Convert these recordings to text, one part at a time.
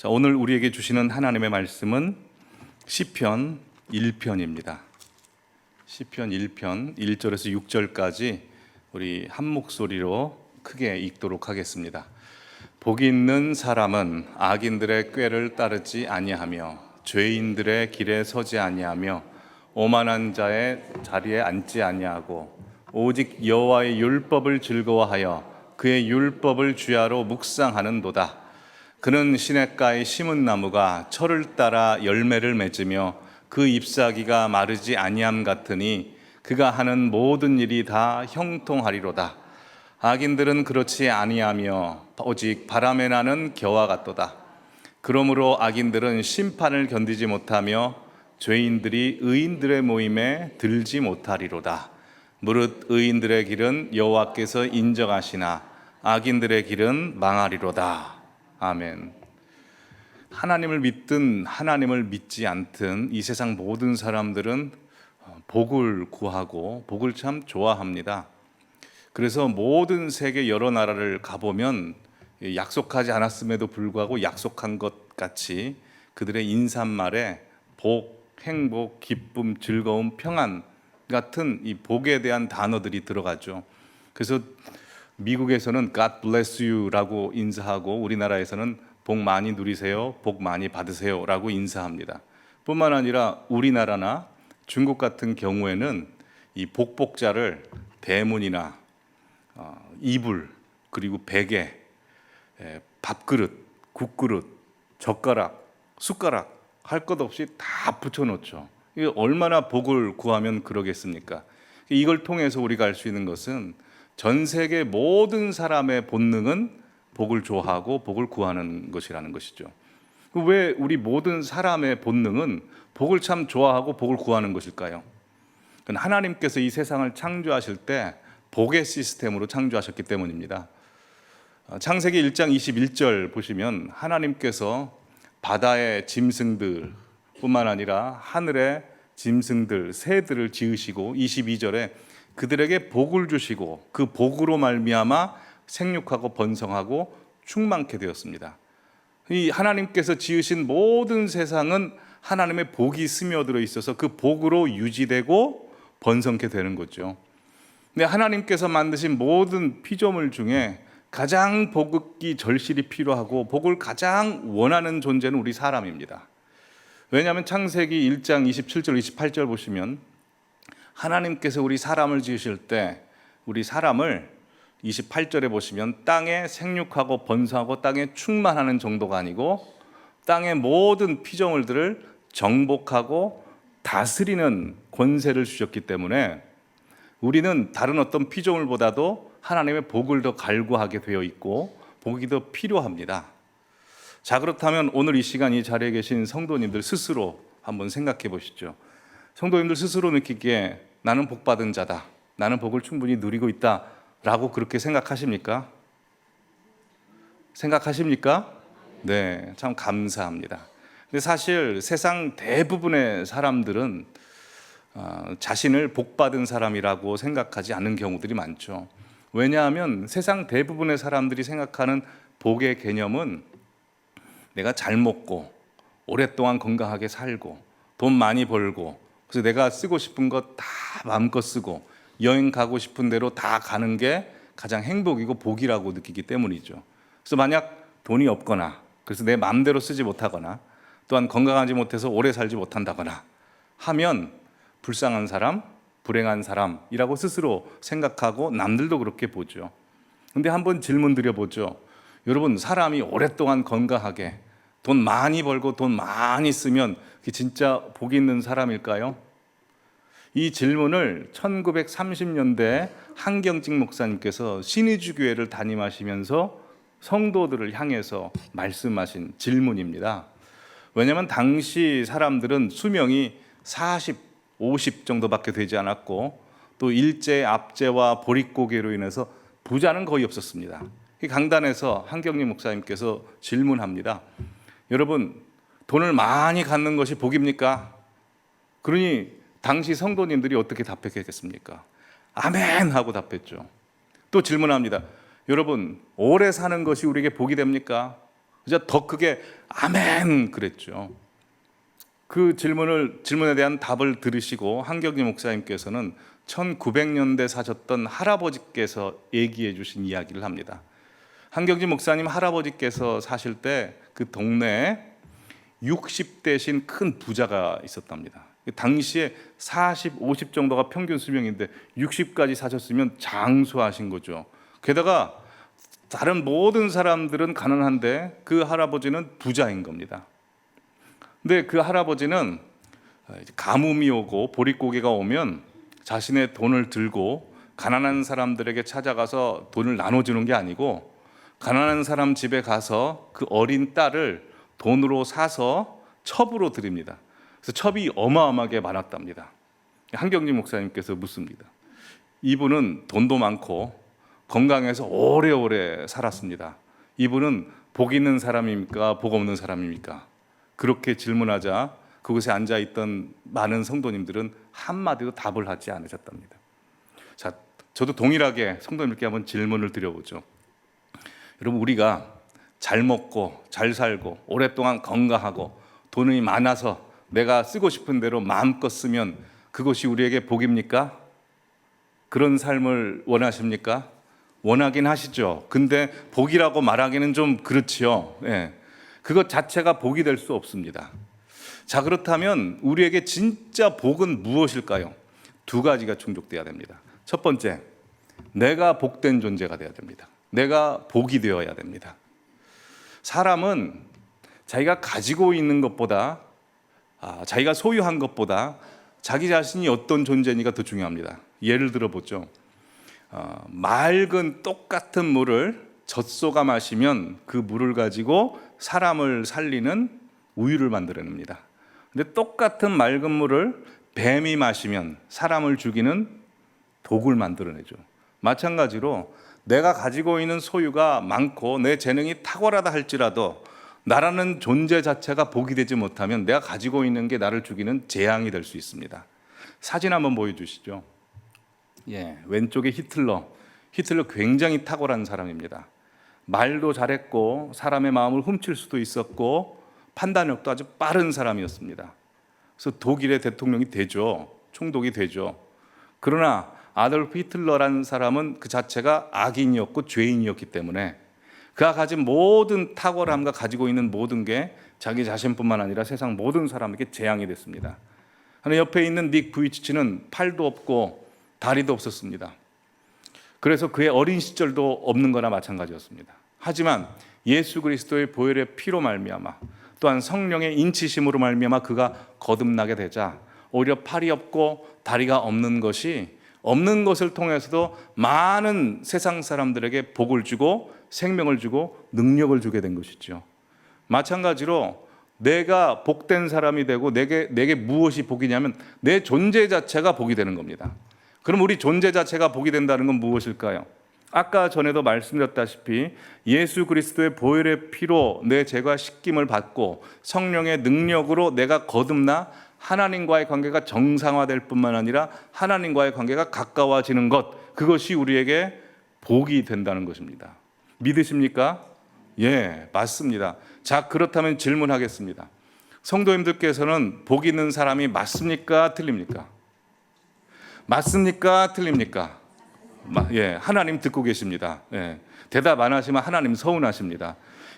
자, 오늘 우리에게 주시는 하나님의 말씀은 시편 1편입니다. 시편 1편 1절에서 6절까지 우리 한 목소리로 크게 읽도록 하겠습니다. 복이 있는 사람은 악인들의 꾀를 따르지 아니하며 죄인들의 길에 서지 아니하며 오만한 자의 자리에 앉지 아니하고 오직 여호와의 율법을 즐거워하여 그의 율법을 주야로 묵상하는도다. 그는 시냇가에 심은 나무가 철을 따라 열매를 맺으며 그 잎사귀가 마르지 아니함 같으니 그가 하는 모든 일이 다 형통하리로다. 악인들은 그렇지 아니하며 오직 바람에 나는 겨와 같도다. 그러므로 악인들은 심판을 견디지 못하며 죄인들이 의인들의 모임에 들지 못하리로다. 무릇 의인들의 길은 여호와께서 인정하시나 악인들의 길은 망하리로다. 아멘. 하나님을 믿든 하나님을 믿지 않든 이 세상 모든 사람들은 복을 구하고 복을 참 좋아합니다. 그래서 모든 세계 여러 나라를 가보면 약속하지 않았음에도 불구하고 약속한 것 같이 그들의 인사말에 복, 행복, 기쁨, 즐거움, 평안 같은 이 복에 대한 단어들이 들어가죠. 그래서 미국에서는 God bless you라고 인사하고 우리나라에서는 복 많이 누리세요, 복 많이 받으세요라고 인사합니다. 뿐만 아니라 우리나라나 중국 같은 경우에는 이 복복자를 대문이나 이불, 그리고 베개, 밥그릇, 국그릇, 젓가락, 숟가락 할 것 없이 다 붙여놓죠. 이게 얼마나 복을 구하면 그러겠습니까? 이걸 통해서 우리가 알 수 있는 것은 전 세계 모든 사람의 본능은 복을 좋아하고 복을 구하는 것이라는 것이죠. 왜 우리 모든 사람의 본능은 복을 참 좋아하고 복을 구하는 것일까요? 하나님께서 이 세상을 창조하실 때 복의 시스템으로 창조하셨기 때문입니다. 창세기 1장 21절 보시면 하나님께서 바다의 짐승들 뿐만 아니라 하늘의 짐승들, 새들을 지으시고 22절에 그들에게 복을 주시고 그 복으로 말미암아 생육하고 번성하고 충만케 되었습니다. 이 하나님께서 지으신 모든 세상은 하나님의 복이 스며들어 있어서 그 복으로 유지되고 번성케 되는 거죠. 근데 하나님께서 만드신 모든 피조물 중에 가장 복이 절실히 필요하고 복을 가장 원하는 존재는 우리 사람입니다. 왜냐하면 창세기 1장 27절 28절 보시면 하나님께서 우리 사람을 지으실 때 우리 사람을 28절에 보시면 땅에 생육하고 번성하고 땅에 충만하는 정도가 아니고 땅의 모든 피조물들을 정복하고 다스리는 권세를 주셨기 때문에 우리는 다른 어떤 피조물보다도 하나님의 복을 더 갈구하게 되어 있고 복이 더 필요합니다. 자, 그렇다면 오늘 이 시간 이 자리에 계신 성도님들 스스로 한번 생각해 보시죠. 성도님들 스스로 느끼기에 나는 복받은 자다, 나는 복을 충분히 누리고 있다 라고 그렇게 생각하십니까? 생각하십니까? 네, 참 감사합니다. 근데 사실 세상 대부분의 사람들은 자신을 복받은 사람이라고 생각하지 않는 경우들이 많죠. 왜냐하면 세상 대부분의 사람들이 생각하는 복의 개념은 내가 잘 먹고 오랫동안 건강하게 살고 돈 많이 벌고 그래서 내가 쓰고 싶은 것 다 마음껏 쓰고 여행 가고 싶은 대로 다 가는 게 가장 행복이고 복이라고 느끼기 때문이죠. 그래서 만약 돈이 없거나 그래서 내 마음대로 쓰지 못하거나 또한 건강하지 못해서 오래 살지 못한다거나 하면 불쌍한 사람, 불행한 사람이라고 스스로 생각하고 남들도 그렇게 보죠. 근데 한번 질문 드려보죠. 여러분, 사람이 오랫동안 건강하게 돈 많이 벌고 돈 많이 쓰면 그게 진짜 복이 있는 사람일까요? 이 질문을 1930년대 한경직 목사님께서 신의주교회를 담임하시면서 성도들을 향해서 말씀하신 질문입니다. 왜냐하면 당시 사람들은 수명이 40, 50 정도밖에 되지 않았고 또 일제, 압제와 보릿고개로 인해서 부자는 거의 없었습니다. 강단에서 한경직 목사님께서 질문합니다. 여러분, 돈을 많이 갖는 것이 복입니까? 그러니 당시 성도님들이 어떻게 답했겠습니까? 아멘 하고 답했죠. 또 질문합니다. 여러분, 오래 사는 것이 우리에게 복이 됩니까? 그저 더 크게 아멘 그랬죠. 그 질문에 대한 답을 들으시고 한경지 목사님께서는 1900년대 사셨던 할아버지께서 얘기해 주신 이야기를 합니다. 한경지 목사님 할아버지께서 사실 때 그 동네에 60대신 큰 부자가 있었답니다. 당시에 40, 50 정도가 평균 수명인데 60까지 사셨으면 장수하신 거죠. 게다가 다른 모든 사람들은 가난한데 그 할아버지는 부자인 겁니다. 근데 그 할아버지는 가뭄이 오고 보릿고개가 오면 자신의 돈을 들고 가난한 사람들에게 찾아가서 돈을 나눠주는 게 아니고 가난한 사람 집에 가서 그 어린 딸을 돈으로 사서 첩으로 드립니다. 그래서 첩이 어마어마하게 많았답니다. 한경진 목사님께서 묻습니다. 이분은 돈도 많고 건강해서 오래오래 살았습니다. 이분은 복 있는 사람입니까? 복 없는 사람입니까? 그렇게 질문하자 그곳에 앉아있던 많은 성도님들은 한마디도 답을 하지 않으셨답니다. 자, 저도 동일하게 성도님께 한번 질문을 드려보죠. 여러분, 우리가 잘 먹고 잘 살고 오랫동안 건강하고 돈이 많아서 내가 쓰고 싶은 대로 마음껏 쓰면 그것이 우리에게 복입니까? 그런 삶을 원하십니까? 원하긴 하시죠. 근데 복이라고 말하기는 좀 그렇지요. 예. 그것 자체가 복이 될 수 없습니다. 자, 그렇다면 우리에게 진짜 복은 무엇일까요? 두 가지가 충족돼야 됩니다. 첫 번째, 내가 복된 존재가 되어야 됩니다. 내가 복이 되어야 됩니다. 사람은 자기가 가지고 있는 것보다 자기가 소유한 것보다 자기 자신이 어떤 존재인지가 더 중요합니다. 예를 들어보죠. 맑은 똑같은 물을 젖소가 마시면 그 물을 가지고 사람을 살리는 우유를 만들어냅니다. 근데 똑같은 맑은 물을 뱀이 마시면 사람을 죽이는 독을 만들어내죠. 마찬가지로 내가 가지고 있는 소유가 많고 내 재능이 탁월하다 할지라도 나라는 존재 자체가 복이 되지 못하면 내가 가지고 있는 게 나를 죽이는 재앙이 될 수 있습니다. 사진 한번 보여주시죠. 예, 왼쪽에 히틀러 굉장히 탁월한 사람입니다. 말도 잘했고 사람의 마음을 훔칠 수도 있었고 판단력도 아주 빠른 사람이었습니다. 그래서 독일의 대통령이 되죠. 총독이 되죠. 그러나 아돌프 히틀러라는 사람은 그 자체가 악인이었고 죄인이었기 때문에 그가 가진 모든 탁월함과 가지고 있는 모든 게 자기 자신뿐만 아니라 세상 모든 사람에게 재앙이 됐습니다. 옆에 있는 닉 부이치치는 팔도 없고 다리도 없었습니다. 그래서 그의 어린 시절도 없는 거나 마찬가지였습니다. 하지만 예수 그리스도의 보혈의 피로 말미암아 또한 성령의 인치심으로 말미암아 그가 거듭나게 되자 오히려 팔이 없고 다리가 없는 것을 통해서도 많은 세상 사람들에게 복을 주고 생명을 주고 능력을 주게 된 것이죠. 마찬가지로 내가 복된 사람이 되고 내게 무엇이 복이냐면 내 존재 자체가 복이 되는 겁니다. 그럼 우리 존재 자체가 복이 된다는 건 무엇일까요? 아까 전에도 말씀드렸다시피 예수 그리스도의 보혈의 피로 내 죄가 씻김을 받고 성령의 능력으로 내가 거듭나 하나님과의 관계가 정상화될 뿐만 아니라 하나님과의 관계가 가까워지는 것, 그것이 우리에게 복이 된다는 것입니다. 믿으십니까? 예, 맞습니다. 자, 그렇다면 질문하겠습니다. 성도님들께서는 복 있는 사람이 맞습니까? 틀립니까? 맞습니까? 틀립니까? 예, 하나님 듣고 계십니다. 예, 대답 안 하시면 하나님 서운하십니다.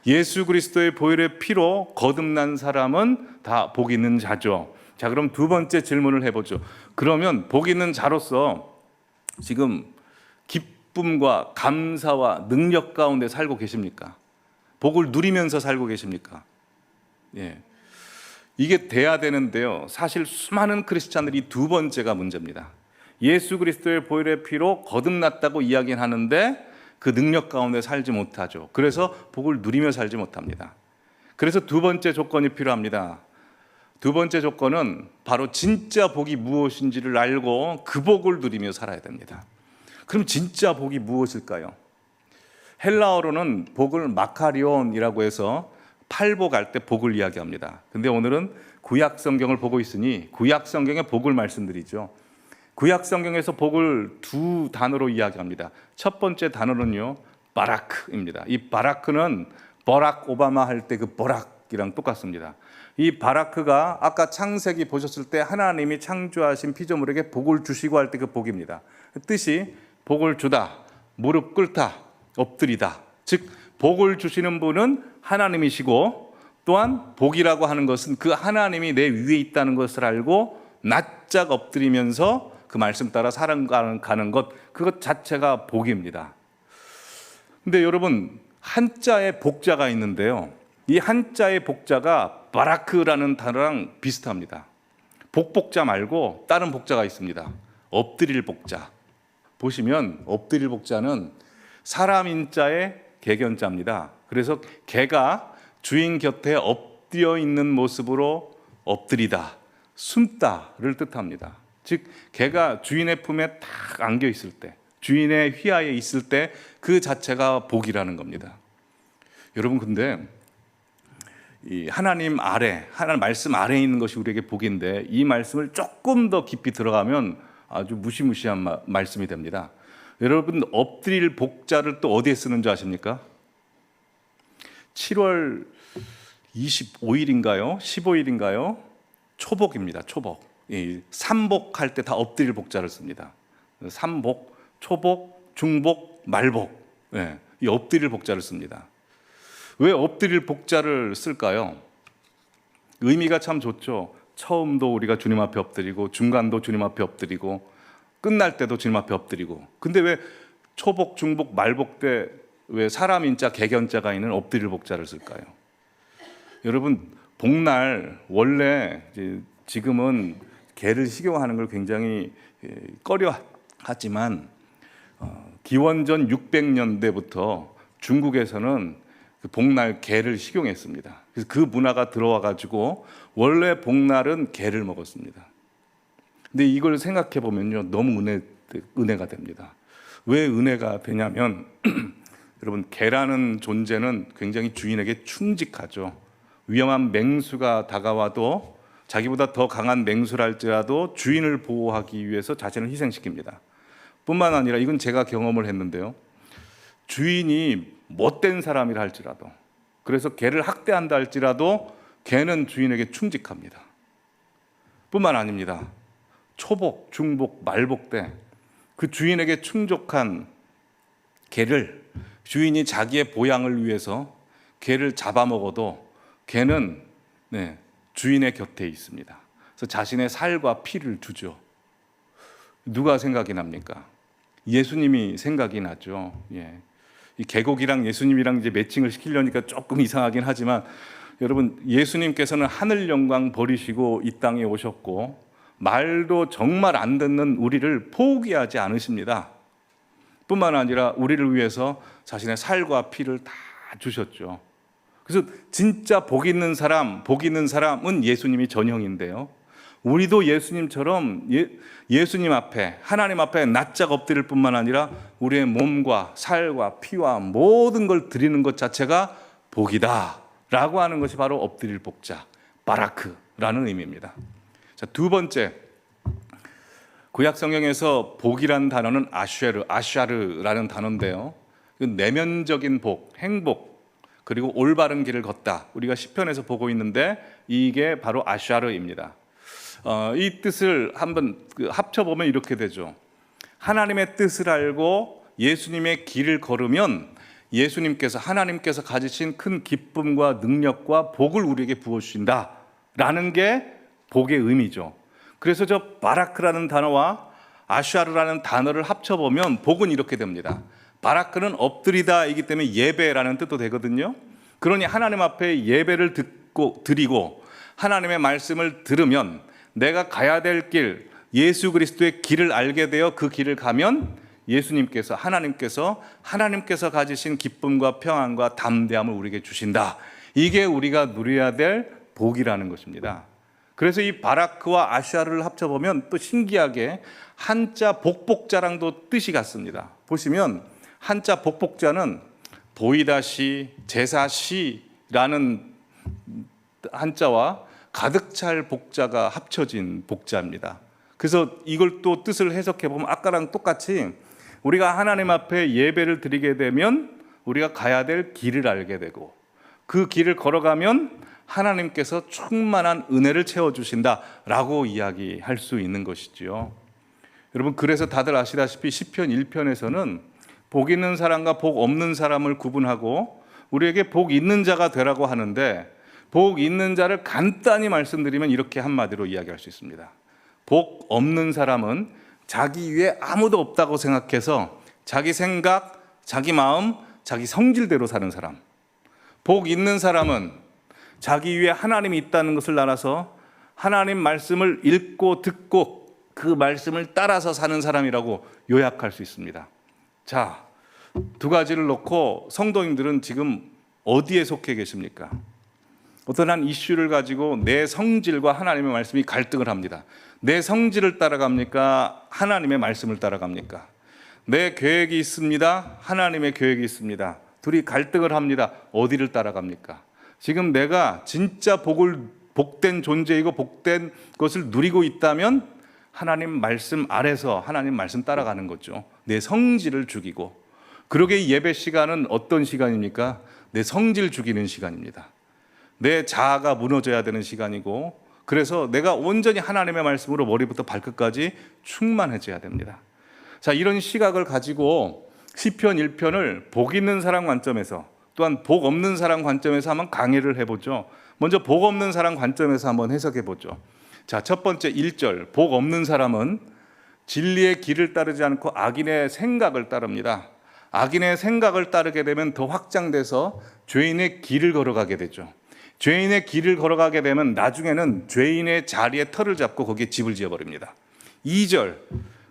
예수 그리스도의 보혈의 피로 거듭난 사람은 다 복 있는 자죠. 자, 그럼 두 번째 질문을 해보죠. 그러면 복 있는 자로서 지금 기쁨과 감사와 능력 가운데 살고 계십니까? 복을 누리면서 살고 계십니까? 예, 이게 돼야 되는데요. 사실 수많은 크리스찬들이 두 번째가 문제입니다. 예수 그리스도의 보혈의 피로 거듭났다고 이야기는 하는데 그 능력 가운데 살지 못하죠. 그래서 복을 누리며 살지 못합니다. 그래서 두 번째 조건이 필요합니다. 두 번째 조건은 바로 진짜 복이 무엇인지를 알고 그 복을 누리며 살아야 됩니다. 그럼 진짜 복이 무엇일까요? 헬라어로는 복을 마카리온이라고 해서 팔복할 때 복을 이야기합니다. 근데 오늘은 구약 성경을 보고 있으니 구약 성경의 복을 말씀드리죠. 구약 성경에서 복을 두 단어로 이야기합니다. 첫 번째 단어는요, 바라크입니다. 이 바라크는 버락 오바마 할 때 그 버락이랑 똑같습니다. 이 바라크가 아까 창세기 보셨을 때 하나님이 창조하신 피조물에게 복을 주시고 할 때 그 복입니다. 뜻이 복을 주다, 무릎 꿇다, 엎드리다. 즉 복을 주시는 분은 하나님이시고, 또한 복이라고 하는 것은 그 하나님이 내 위에 있다는 것을 알고 낯짝 엎드리면서 그 말씀 따라 살아가는 것, 그것 자체가 복입니다. 근데 여러분, 한자에 복자가 있는데요, 이 한자의 복자가 바라크라는 단어랑 비슷합니다. 복자 말고 다른 복자가 있습니다. 엎드릴 복자. 보시면 엎드릴 복자는 사람 인자의 개견자입니다. 그래서 개가 주인 곁에 엎드려 있는 모습으로 엎드리다, 숨다를 뜻합니다. 즉 개가 주인의 품에 딱 안겨 있을 때, 주인의 휘하에 있을 때 그 자체가 복이라는 겁니다. 여러분, 근데 이 하나님 아래, 하나님 말씀 아래에 있는 것이 우리에게 복인데, 이 말씀을 조금 더 깊이 들어가면 아주 무시무시한 말씀이 됩니다. 여러분, 엎드릴 복자를 또 어디에 쓰는 줄 아십니까? 7월 25일인가요? 15일인가요? 초복입니다. 초복. 삼복할 때 다 엎드릴 복자를 씁니다. 삼복, 초복, 중복, 말복. 이 엎드릴 복자를 씁니다. 왜 엎드릴 복자를 쓸까요? 의미가 참 좋죠. 처음도 우리가 주님 앞에 엎드리고, 중간도 주님 앞에 엎드리고, 끝날 때도 주님 앞에 엎드리고. 근데 왜 초복, 중복, 말복 때 왜 사람 인자, 개견자가 있는 엎드릴 복자를 쓸까요? 여러분, 복날 원래 지금은 개를 식용하는 걸 굉장히 꺼려 하지만 기원전 600년대부터 중국에서는 그 복날 개를 식용했습니다. 그래서 그 문화가 들어와 가지고 원래 복날은 개를 먹었습니다. 근데 이걸 생각해 보면요, 너무 은혜가 됩니다. 왜 은혜가 되냐면 여러분, 개라는 존재는 굉장히 주인에게 충직하죠. 위험한 맹수가 다가와도 자기보다 더 강한 맹수랄지라도 주인을 보호하기 위해서 자신을 희생시킵니다. 뿐만 아니라, 이건 제가 경험을 했는데요, 주인이 못된 사람이라 할지라도, 그래서 개를 학대한다 할지라도 개는 주인에게 충직합니다. 뿐만 아닙니다. 초복, 중복, 말복 때 그 주인에게 충족한 개를 주인이 자기의 보양을 위해서 개를 잡아먹어도 개는 주인의 곁에 있습니다. 그래서 자신의 살과 피를 주죠. 누가 생각이 납니까? 예수님이 생각이 나죠. 이 개고기랑 예수님이랑 이제 매칭을 시키려니까 조금 이상하긴 하지만, 여러분, 예수님께서는 하늘 영광 버리시고 이 땅에 오셨고, 말도 정말 안 듣는 우리를 포기하지 않으십니다. 뿐만 아니라 우리를 위해서 자신의 살과 피를 다 주셨죠. 그래서 진짜 복 있는 사람은 예수님이 전형인데요, 우리도 예수님처럼 예수님 앞에, 하나님 앞에 낯짝 엎드릴 뿐만 아니라 우리의 몸과 살과 피와 모든 걸 드리는 것 자체가 복이다 라고 하는 것이 바로 엎드릴 복자, 바라크라는 의미입니다. 자, 두 번째, 구약 성경에서 복이라는 단어는 아샤르라는 단어인데요, 내면적인 복, 행복, 그리고 올바른 길을 걷다, 우리가 시편에서 보고 있는데 이게 바로 아샤르입니다. 이 뜻을 한번 합쳐보면 이렇게 되죠. 하나님의 뜻을 알고 예수님의 길을 걸으면 하나님께서 가지신 큰 기쁨과 능력과 복을 우리에게 부어주신다라는 게 복의 의미죠. 그래서 저 바라크라는 단어와 아샤르라는 단어를 합쳐보면 복은 이렇게 됩니다. 바라크는 엎드리다이기 때문에 예배라는 뜻도 되거든요. 그러니 하나님 앞에 예배를 드리고 하나님의 말씀을 들으면 내가 가야 될 길, 예수 그리스도의 길을 알게 되어 그 길을 가면 하나님께서 가지신 기쁨과 평안과 담대함을 우리에게 주신다. 이게 우리가 누려야 될 복이라는 것입니다. 그래서 이 바라크와 아샤르를 합쳐보면 또 신기하게 한자 복복자랑도 뜻이 같습니다. 보시면 한자 복복자는 보이다시, 제사시라는 한자와 가득 찰 복자가 합쳐진 복자입니다. 그래서 이걸 또 뜻을 해석해 보면 아까랑 똑같이 우리가 하나님 앞에 예배를 드리게 되면 우리가 가야 될 길을 알게 되고, 그 길을 걸어가면 하나님께서 충만한 은혜를 채워주신다라고 이야기할 수 있는 것이지요. 여러분, 그래서 다들 아시다시피 시편 1편에서는 복 있는 사람과 복 없는 사람을 구분하고 우리에게 복 있는 자가 되라고 하는데, 복 있는 자를 간단히 말씀드리면 이렇게 한마디로 이야기할 수 있습니다. 복 없는 사람은 자기 위에 아무도 없다고 생각해서 자기 생각, 자기 마음, 자기 성질대로 사는 사람. 복 있는 사람은 자기 위에 하나님이 있다는 것을 알아서 하나님 말씀을 읽고 듣고 그 말씀을 따라서 사는 사람이라고 요약할 수 있습니다. 자, 두 가지를 놓고 성도님들은 지금 어디에 속해 계십니까? 어떤 한 이슈를 가지고 내 성질과 하나님의 말씀이 갈등을 합니다. 내 성질을 따라갑니까? 하나님의 말씀을 따라갑니까? 내 계획이 있습니다. 하나님의 계획이 있습니다. 둘이 갈등을 합니다. 어디를 따라갑니까? 지금 내가 진짜 복된 존재이고 복된 것을 누리고 있다면 하나님 말씀 아래서 하나님 말씀 따라가는 거죠. 내 성질을 죽이고. 그러게 이 예배 시간은 어떤 시간입니까? 내 성질 죽이는 시간입니다. 내 자아가 무너져야 되는 시간이고, 그래서 내가 온전히 하나님의 말씀으로 머리부터 발끝까지 충만해져야 됩니다. 자, 이런 시각을 가지고 시편 1편을 복 있는 사람 관점에서, 또한 복 없는 사람 관점에서 한번 강의를 해보죠. 먼저 복 없는 사람 관점에서 한번 해석해보죠. 자, 첫 번째 1절, 복 없는 사람은 진리의 길을 따르지 않고 악인의 생각을 따릅니다. 악인의 생각을 따르게 되면 더 확장돼서 죄인의 길을 걸어가게 되죠. 죄인의 길을 걸어가게 되면 나중에는 죄인의 자리에 터를 잡고 거기에 집을 지어버립니다. 2절,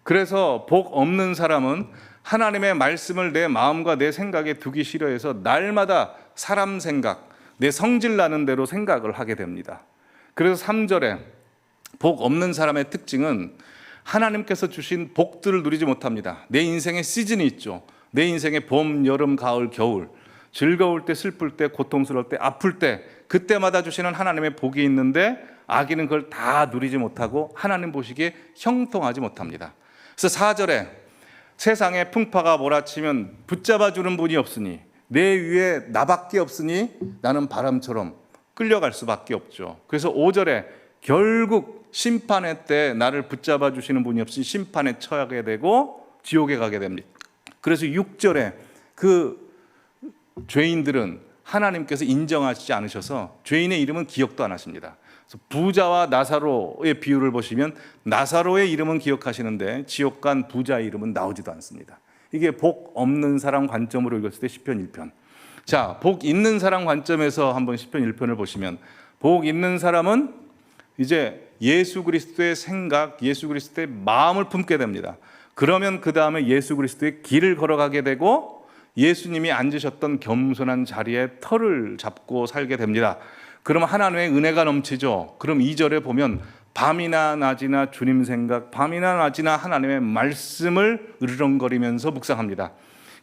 그래서 복 없는 사람은 하나님의 말씀을 내 마음과 내 생각에 두기 싫어해서 날마다 사람 생각, 내 성질 나는 대로 생각을 하게 됩니다. 그래서 3절에 복 없는 사람의 특징은 하나님께서 주신 복들을 누리지 못합니다. 내 인생에 시즌이 있죠. 내 인생에 봄, 여름, 가을, 겨울, 즐거울 때, 슬플 때, 고통스러울 때, 아플 때, 그때마다 주시는 하나님의 복이 있는데 악인은 그걸 다 누리지 못하고 하나님 보시기에 형통하지 못합니다. 그래서 4절에 세상에 풍파가 몰아치면 붙잡아주는 분이 없으니 내 위에 나밖에 없으니 나는 바람처럼 끌려갈 수밖에 없죠. 그래서 5절에 결국 심판의 때 나를 붙잡아 주시는 분이 없으니 심판에 처하게 되고 지옥에 가게 됩니다. 그래서 6절에 그 죄인들은 하나님께서 인정하시지 않으셔서 죄인의 이름은 기억도 안 하십니다. 그래서 부자와 나사로의 비유를 보시면 나사로의 이름은 기억하시는데 지옥 간 부자의 이름은 나오지도 않습니다. 이게 복 없는 사람 관점으로 읽었을 때 시편 1편. 자, 복 있는 사람 관점에서 한번 시편 1편을 보시면 복 있는 사람은 이제 예수 그리스도의 생각, 예수 그리스도의 마음을 품게 됩니다. 그러면 그 다음에 예수 그리스도의 길을 걸어가게 되고 예수님이 앉으셨던 겸손한 자리에 터를 잡고 살게 됩니다. 그럼 하나님의 은혜가 넘치죠. 그럼 2절에 보면 밤이나 낮이나 주님 생각, 밤이나 낮이나 하나님의 말씀을 으르렁거리면서 묵상합니다.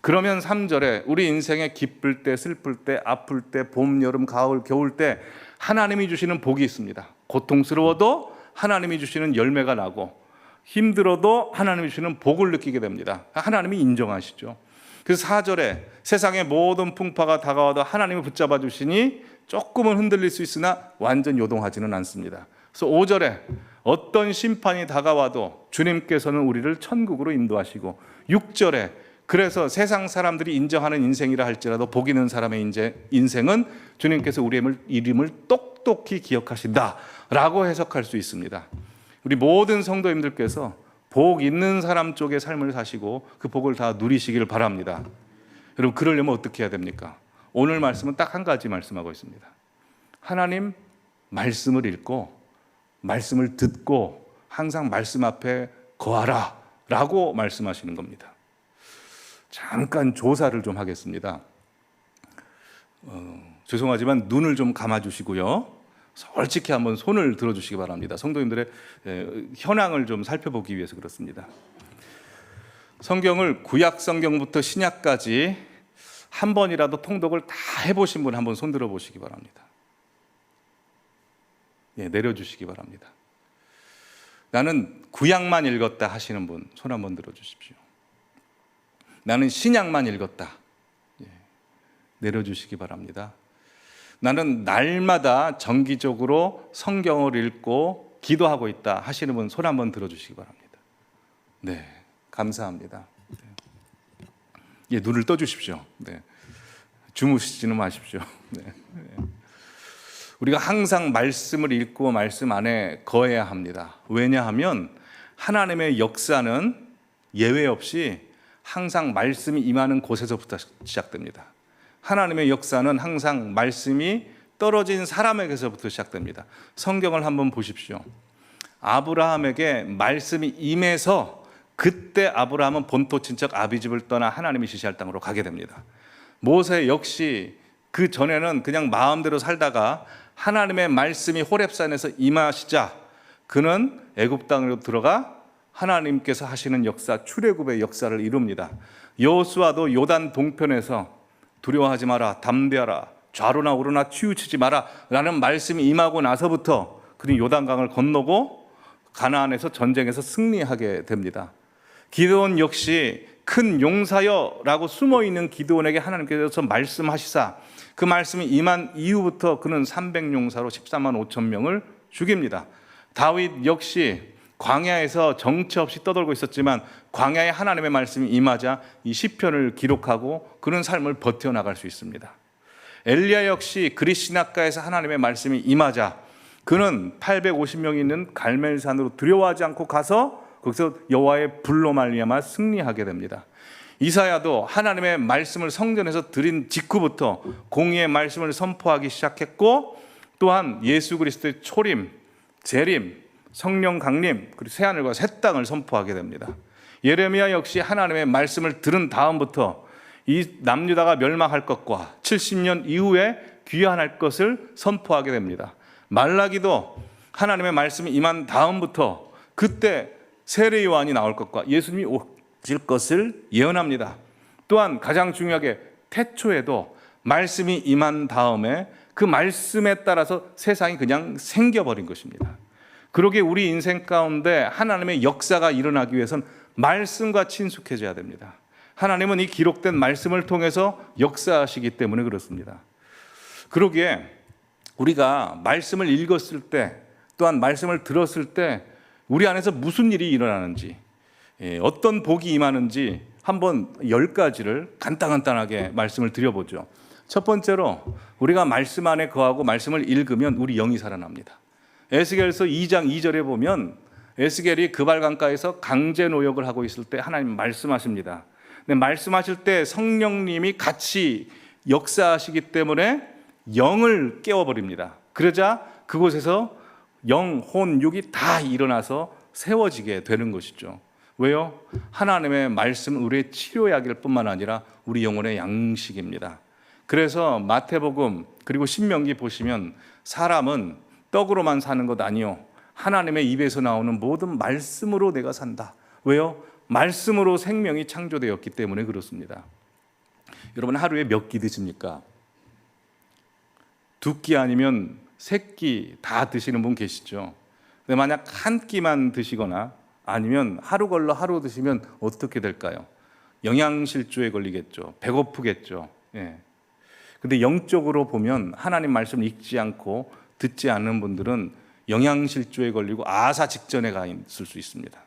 그러면 3절에 우리 인생에 기쁠 때, 슬플 때, 아플 때, 봄, 여름, 가을, 겨울 때 하나님이 주시는 복이 있습니다. 고통스러워도 하나님이 주시는 열매가 나고 힘들어도 하나님이 주시는 복을 느끼게 됩니다. 하나님이 인정하시죠. 그래서 4절에 세상의 모든 풍파가 다가와도 하나님이 붙잡아 주시니 조금은 흔들릴 수 있으나 완전 요동하지는 않습니다. 그래서 5절에 어떤 심판이 다가와도 주님께서는 우리를 천국으로 인도하시고 6절에 그래서 세상 사람들이 인정하는 인생이라 할지라도 복 있는 사람의 인생은 주님께서 우리의 이름을 똑똑히 기억하신다라고 해석할 수 있습니다. 우리 모든 성도님들께서 복 있는 사람 쪽의 삶을 사시고 그 복을 다 누리시길 바랍니다. 여러분, 그러려면 어떻게 해야 됩니까? 오늘 말씀은 딱 한 가지 말씀하고 있습니다. 하나님 말씀을 읽고 말씀을 듣고 항상 말씀 앞에 거하라 라고 말씀하시는 겁니다. 잠깐 조사를 좀 하겠습니다. 죄송하지만 눈을 좀 감아주시고요. 솔직히 한번 손을 들어주시기 바랍니다. 성도님들의 현황을 좀 살펴보기 위해서 그렇습니다. 성경을 구약 성경부터 신약까지 한 번이라도 통독을 다 해보신 분 한번 손 들어보시기 바랍니다. 내려주시기 바랍니다. 나는 구약만 읽었다 하시는 분 손 한번 들어주십시오. 나는 신약만 읽었다. 내려주시기 바랍니다. 나는 날마다 정기적으로 성경을 읽고 기도하고 있다 하시는 분 손 한번 들어주시기 바랍니다. 네, 감사합니다. 예, 눈을 떠주십시오. 네, 주무시지는 마십시오. 네. 우리가 항상 말씀을 읽고 말씀 안에 거해야 합니다. 왜냐하면 하나님의 역사는 예외 없이 항상 말씀이 임하는 곳에서부터 시작됩니다. 하나님의 역사는 항상 말씀이 떨어진 사람에게서부터 시작됩니다. 성경을 한번 보십시오. 아브라함에게 말씀이 임해서 그때 아브라함은 본토 친척 아비집을 떠나 하나님이 지시할 땅으로 가게 됩니다. 모세 역시 그 전에는 그냥 마음대로 살다가 하나님의 말씀이 호렙산에서 임하시자 그는 애굽 땅으로 들어가 하나님께서 하시는 역사, 출애굽의 역사를 이룹니다. 여호수아도 요단 동편에서 두려워하지 마라, 담대하라, 좌로나 우로나 치우치지 마라 라는 말씀이 임하고 나서부터 그는 요단강을 건너고 가나안에서 전쟁에서 승리하게 됩니다. 기드온 역시 큰 용사여라고 숨어있는 기드온에게 하나님께서 말씀하시사 그 말씀이 임한 이후부터 그는 300용사로 14만 5천 명을 죽입니다. 다윗 역시 광야에서 정처 없이 떠돌고 있었지만 광야에 하나님의 말씀이 임하자 이 시편을 기록하고 그런 삶을 버텨나갈 수 있습니다. 엘리야 역시 그릿시나가에서 하나님의 말씀이 임하자 그는 850명이 있는 갈멜산으로 두려워하지 않고 가서 거기서 여호와의 불로 말미암아 승리하게 됩니다. 이사야도 하나님의 말씀을 성전에서 드린 직후부터 공의의 말씀을 선포하기 시작했고 또한 예수 그리스도의 초림, 재림, 성령 강림 그리고 새하늘과 새 땅을 선포하게 됩니다. 예레미야 역시 하나님의 말씀을 들은 다음부터 이 남유다가 멸망할 것과 70년 이후에 귀환할 것을 선포하게 됩니다. 말라기도 하나님의 말씀이 임한 다음부터 그때 세례 요한이 나올 것과 예수님이 오실 것을 예언합니다. 또한 가장 중요하게 태초에도 말씀이 임한 다음에 그 말씀에 따라서 세상이 그냥 생겨버린 것입니다. 그러기에 우리 인생 가운데 하나님의 역사가 일어나기 위해서는 말씀과 친숙해져야 됩니다. 하나님은 이 기록된 말씀을 통해서 역사하시기 때문에 그렇습니다. 그러기에 우리가 말씀을 읽었을 때 또한 말씀을 들었을 때 우리 안에서 무슨 일이 일어나는지 어떤 복이 임하는지 한번 10가지를 간단하게 말씀을 드려보죠. 첫 번째로 우리가 말씀 안에 거하고 말씀을 읽으면 우리 영이 살아납니다. 에스겔서 2장 2절에 보면 에스겔이 그발강가에서 강제 노역을 하고 있을 때 하나님 말씀하십니다. 근데 말씀하실 때 성령님이 같이 역사하시기 때문에 영을 깨워버립니다. 그러자 그곳에서 영, 혼, 육이 다 일어나서 세워지게 되는 것이죠. 왜요? 하나님의 말씀은 우리의 치료약일 뿐만 아니라 우리 영혼의 양식입니다. 그래서 마태복음 그리고 신명기 보시면 사람은 떡으로만 사는 것 아니요 하나님의 입에서 나오는 모든 말씀으로 내가 산다. 왜요? 말씀으로 생명이 창조되었기 때문에 그렇습니다. 여러분 하루에 몇 끼 드십니까? 2끼 아니면 3끼 다 드시는 분 계시죠? 근데 만약 한 끼만 드시거나 아니면 하루 걸러 하루 드시면 어떻게 될까요? 영양실조에 걸리겠죠. 배고프겠죠. 예. 근데 영적으로 보면 하나님 말씀을 읽지 않고 듣지 않는 분들은 영양실조에 걸리고 아사 직전에 가 있을 수 있습니다.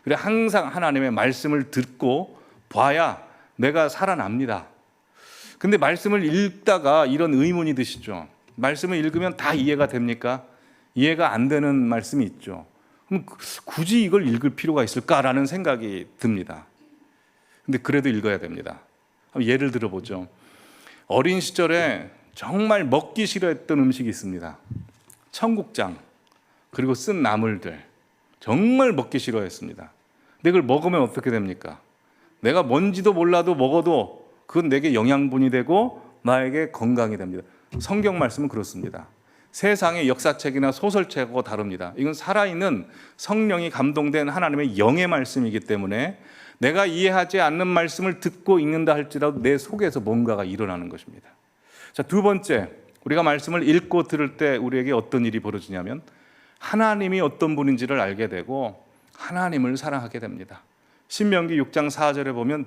그래 항상 하나님의 말씀을 듣고 봐야 내가 살아납니다. 근데 말씀을 읽다가 이런 의문이 드시죠. 말씀을 읽으면 다 이해가 됩니까? 이해가 안 되는 말씀이 있죠. 그럼 굳이 이걸 읽을 필요가 있을까라는 생각이 듭니다. 근데 그래도 읽어야 됩니다. 예를 들어보죠. 어린 시절에 정말 먹기 싫어했던 음식이 있습니다. 청국장 그리고 쓴 나물들 정말 먹기 싫어했습니다. 근데 그걸 먹으면 어떻게 됩니까? 내가 뭔지도 몰라도 먹어도 그건 내게 영양분이 되고 나에게 건강이 됩니다. 성경 말씀은 그렇습니다. 세상의 역사책이나 소설책하고 다릅니다. 이건 살아있는 성령이 감동된 하나님의 영의 말씀이기 때문에 내가 이해하지 않는 말씀을 듣고 읽는다 할지라도 내 속에서 뭔가가 일어나는 것입니다. 자, 두 번째, 우리가 말씀을 읽고 들을 때 우리에게 어떤 일이 벌어지냐면 하나님이 어떤 분인지를 알게 되고 하나님을 사랑하게 됩니다. 신명기 6장 4절에 보면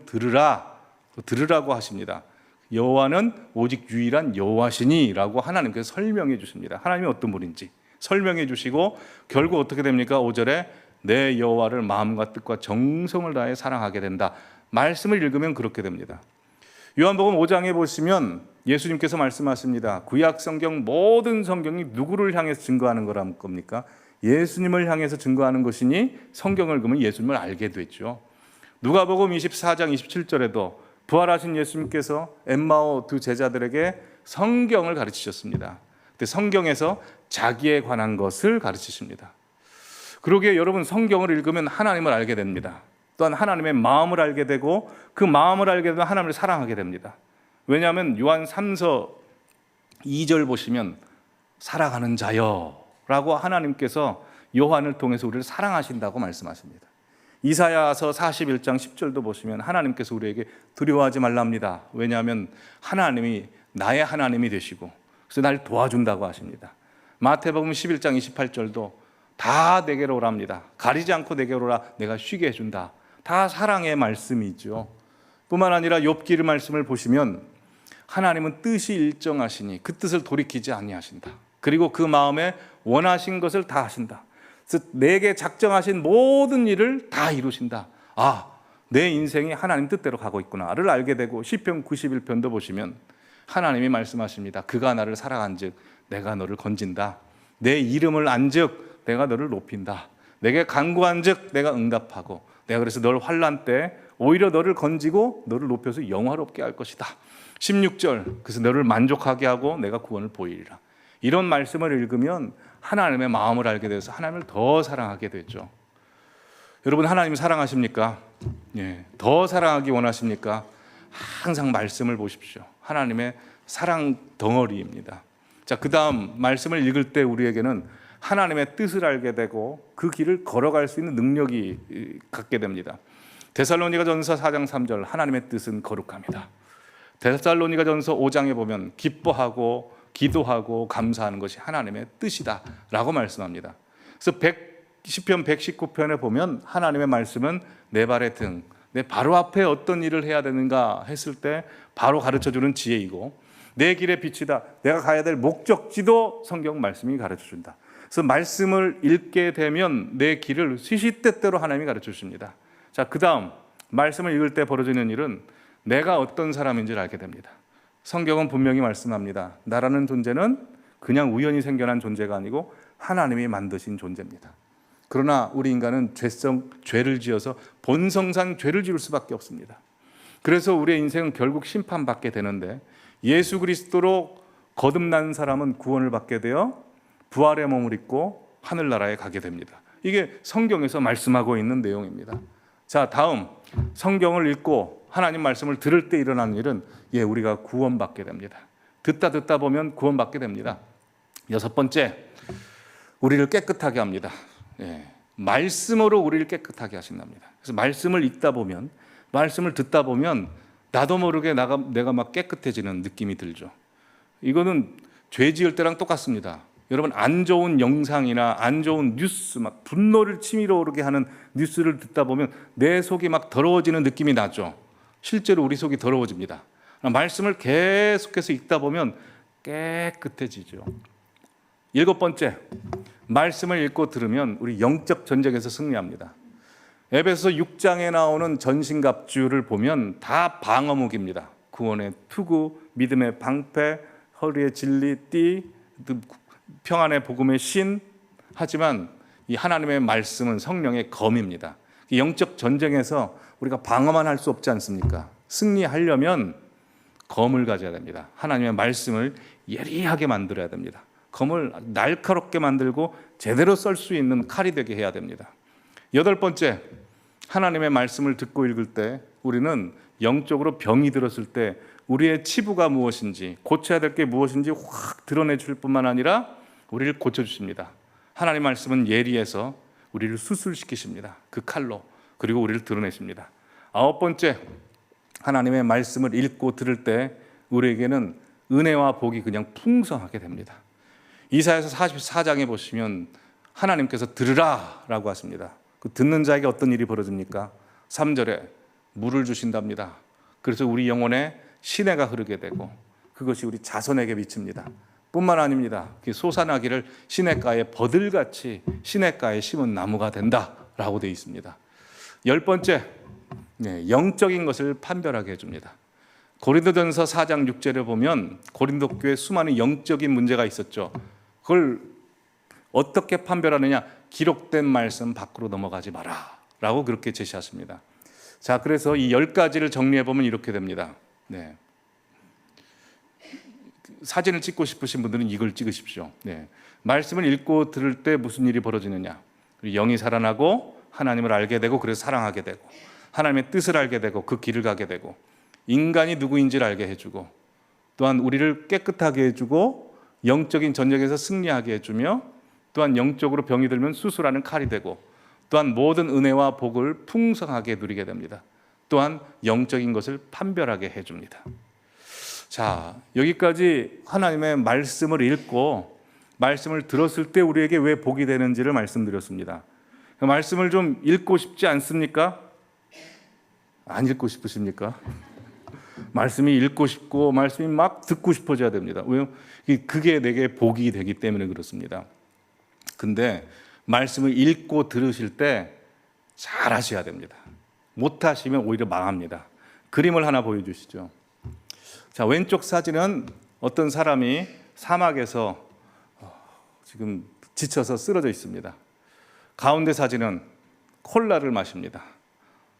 들으라고 하십니다. 여호와는 오직 유일한 여호와시니라고 하나님께서 설명해 주십니다. 하나님이 어떤 분인지 설명해 주시고 결국 어떻게 됩니까? 5절에 내 여호와를 마음과 뜻과 정성을 다해 사랑하게 된다. 말씀을 읽으면 그렇게 됩니다. 요한복음 5장에 보시면 예수님께서 말씀하십니다. 구약 성경 모든 성경이 누구를 향해서 증거하는 거란 겁니까? 예수님을 향해서 증거하는 것이니 성경을 읽으면 예수님을 알게 되죠. 누가복음 24장 27절에도 부활하신 예수님께서 엠마오 두 제자들에게 성경을 가르치셨습니다. 그때 성경에서 자기에 관한 것을 가르치십니다. 그러기에 여러분 성경을 읽으면 하나님을 알게 됩니다. 또한 하나님의 마음을 알게 되고 그 마음을 알게 되면 하나님을 사랑하게 됩니다. 왜냐하면 요한 3서 2절 보시면 사랑하는 자여 라고 하나님께서 요한을 통해서 우리를 사랑하신다고 말씀하십니다. 이사야서 41장 10절도 보시면 하나님께서 우리에게 두려워하지 말랍니다. 왜냐하면 하나님이 나의 하나님이 되시고 그래서 날 도와준다고 하십니다. 마태복음 11장 28절도 다 내게로 오랍니다. 가리지 않고 내게로 오라 내가 쉬게 해준다. 다 사랑의 말씀이죠. 뿐만 아니라 욥기의 말씀을 보시면 하나님은 뜻이 일정하시니 그 뜻을 돌이키지 아니하신다. 그리고 그 마음에 원하신 것을 다 하신다. 그래서 내게 작정하신 모든 일을 다 이루신다. 아, 내 인생이 하나님 뜻대로 가고 있구나를 알게 되고 시편 91편도 보시면 하나님이 말씀하십니다. 그가 나를 사랑한즉 내가 너를 건진다. 내 이름을 안즉 내가 너를 높인다. 내게 간구한즉 내가 응답하고 내가 그래서 널 환난 때 오히려 너를 건지고 너를 높여서 영화롭게 할 것이다. 16절 그래서 너를 만족하게 하고 내가 구원을 보이리라. 이런 말씀을 읽으면 하나님의 마음을 알게 돼서 하나님을 더 사랑하게 되죠. 여러분 하나님 사랑하십니까? 예, 더 사랑하기 원하십니까? 항상 말씀을 보십시오. 하나님의 사랑 덩어리입니다. 자, 그 다음 말씀을 읽을 때 우리에게는 하나님의 뜻을 알게 되고 그 길을 걸어갈 수 있는 능력이 갖게 됩니다. 데살로니가전서 4장 3절 하나님의 뜻은 거룩합니다. 데살로니가전서 5장에 보면 기뻐하고 기도하고 감사하는 것이 하나님의 뜻이다 라고 말씀합니다. 그래서 시편 119편에 보면 하나님의 말씀은 내 발의 등, 내 바로 앞에 어떤 일을 해야 되는가 했을 때 바로 가르쳐주는 지혜이고 내 길의 빛이다. 내가 가야 될 목적지도 성경 말씀이 가르쳐준다. 그래서 말씀을 읽게 되면 내 길을 시시때때로 하나님이 가르쳐주십니다. 자, 그 다음 말씀을 읽을 때 벌어지는 일은 내가 어떤 사람인지를 알게 됩니다. 성경은 분명히 말씀합니다. 나라는 존재는 그냥 우연히 생겨난 존재가 아니고 하나님이 만드신 존재입니다. 그러나 우리 인간은 죄를 지어서 본성상 죄를 지을 수밖에 없습니다. 그래서 우리의 인생은 결국 심판받게 되는데 예수 그리스도로 거듭난 사람은 구원을 받게 되어 부활의 몸을 입고 하늘나라에 가게 됩니다. 이게 성경에서 말씀하고 있는 내용입니다. 자, 다음 성경을 읽고 하나님 말씀을 들을 때 일어나는 일은 우리가 구원받게 됩니다. 듣다 보면 구원받게 됩니다. 6번째, 우리를 깨끗하게 합니다. 말씀으로 우리를 깨끗하게 하신답니다. 그래서 말씀을 읽다 보면, 말씀을 듣다 보면 나도 모르게 내가 막 깨끗해지는 느낌이 들죠. 이거는 죄 지을 때랑 똑같습니다. 여러분 안 좋은 영상이나 안 좋은 뉴스, 막 분노를 치밀어 오르게 하는 뉴스를 듣다 보면 내 속이 막 더러워지는 느낌이 나죠. 실제로 우리 속이 더러워집니다. 말씀을 계속해서 읽다 보면 깨끗해지죠. 7번째, 말씀을 읽고 들으면 우리 영적 전쟁에서 승리합니다. 에베소 6장에 나오는 전신갑주를 보면 다 방어무기입니다. 구원의 투구, 믿음의 방패, 허리의 진리, 띠, 평안의 복음의 신. 하지만 이 하나님의 말씀은 성령의 검입니다. 영적 전쟁에서 우리가 방어만 할 수 없지 않습니까? 승리하려면 검을 가져야 됩니다. 하나님의 말씀을 예리하게 만들어야 됩니다. 검을 날카롭게 만들고 제대로 썰 수 있는 칼이 되게 해야 됩니다. 8번째, 하나님의 말씀을 듣고 읽을 때 우리는 영적으로 병이 들었을 때 우리의 치부가 무엇인지, 고쳐야 될 게 무엇인지 확 드러내 줄 뿐만 아니라 우리를 고쳐주십니다. 하나님 말씀은 예리해서 우리를 수술시키십니다. 그 칼로. 그리고 우리를 드러내십니다. 9번째, 하나님의 말씀을 읽고 들을 때 우리에게는 은혜와 복이 그냥 풍성하게 됩니다. 이사야서 44장에 보시면 하나님께서 들으라 라고 하십니다. 그 듣는 자에게 어떤 일이 벌어집니까? 3절에 물을 주신답니다. 그래서 우리 영혼에 시내가 흐르게 되고 그것이 우리 자손에게 미칩니다. 뿐만 아닙니다. 솟아나기를 시냇가에 버들같이 시냇가에 심은 나무가 된다라고 되어 있습니다. 10번째, 영적인 것을 판별하게 해줍니다. 고린도전서 4장 6절에 보면 고린도 교회에 수많은 영적인 문제가 있었죠. 그걸 어떻게 판별하느냐? 기록된 말씀 밖으로 넘어가지 마라 라고 그렇게 제시하십니다. 자, 그래서 이 10가지를 정리해 보면 이렇게 됩니다. 사진을 찍고 싶으신 분들은 이걸 찍으십시오. 말씀을 읽고 들을 때 무슨 일이 벌어지느냐? 영이 살아나고 하나님을 알게 되고 그래서 사랑하게 되고 하나님의 뜻을 알게 되고 그 길을 가게 되고 인간이 누구인지를 알게 해주고 또한 우리를 깨끗하게 해주고 영적인 전쟁에서 승리하게 해주며 또한 영적으로 병이 들면 수술하는 칼이 되고 또한 모든 은혜와 복을 풍성하게 누리게 됩니다. 또한 영적인 것을 판별하게 해줍니다. 자, 여기까지 하나님의 말씀을 읽고 말씀을 들었을 때 우리에게 왜 복이 되는지를 말씀드렸습니다. 말씀을 좀 읽고 싶지 않습니까? 안 읽고 싶으십니까? 말씀이 읽고 싶고 말씀이 막 듣고 싶어져야 됩니다. 왜요? 그게 내게 복이 되기 때문에 그렇습니다. 근데 말씀을 읽고 들으실 때 잘 하셔야 됩니다. 못 하시면 오히려 망합니다. 그림을 하나 보여주시죠. 자, 왼쪽 사진은 어떤 사람이 사막에서 지금 지쳐서 쓰러져 있습니다. 가운데 사진은 콜라를 마십니다.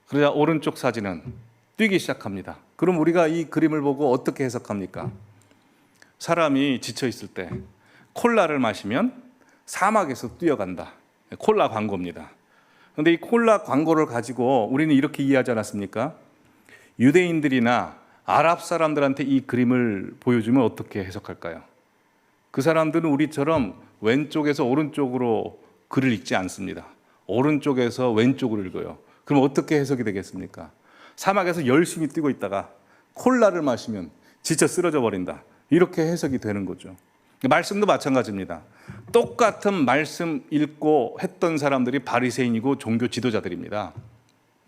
그러자 오른쪽 사진은 뛰기 시작합니다. 그럼 우리가 이 그림을 보고 어떻게 해석합니까? 사람이 지쳐 있을 때 콜라를 마시면 사막에서 뛰어간다. 콜라 광고입니다. 그런데 이 콜라 광고를 가지고 우리는 이렇게 이해하지 않았습니까? 유대인들이나 아랍 사람들한테 이 그림을 보여주면 어떻게 해석할까요? 그 사람들은 우리처럼 왼쪽에서 오른쪽으로 글을 읽지 않습니다. 오른쪽에서 왼쪽으로 읽어요. 그럼 어떻게 해석이 되겠습니까? 사막에서 열심히 뛰고 있다가 콜라를 마시면 지쳐 쓰러져 버린다. 이렇게 해석이 되는 거죠. 말씀도 마찬가지입니다. 똑같은 말씀 읽고 했던 사람들이 바리새인이고 종교 지도자들입니다.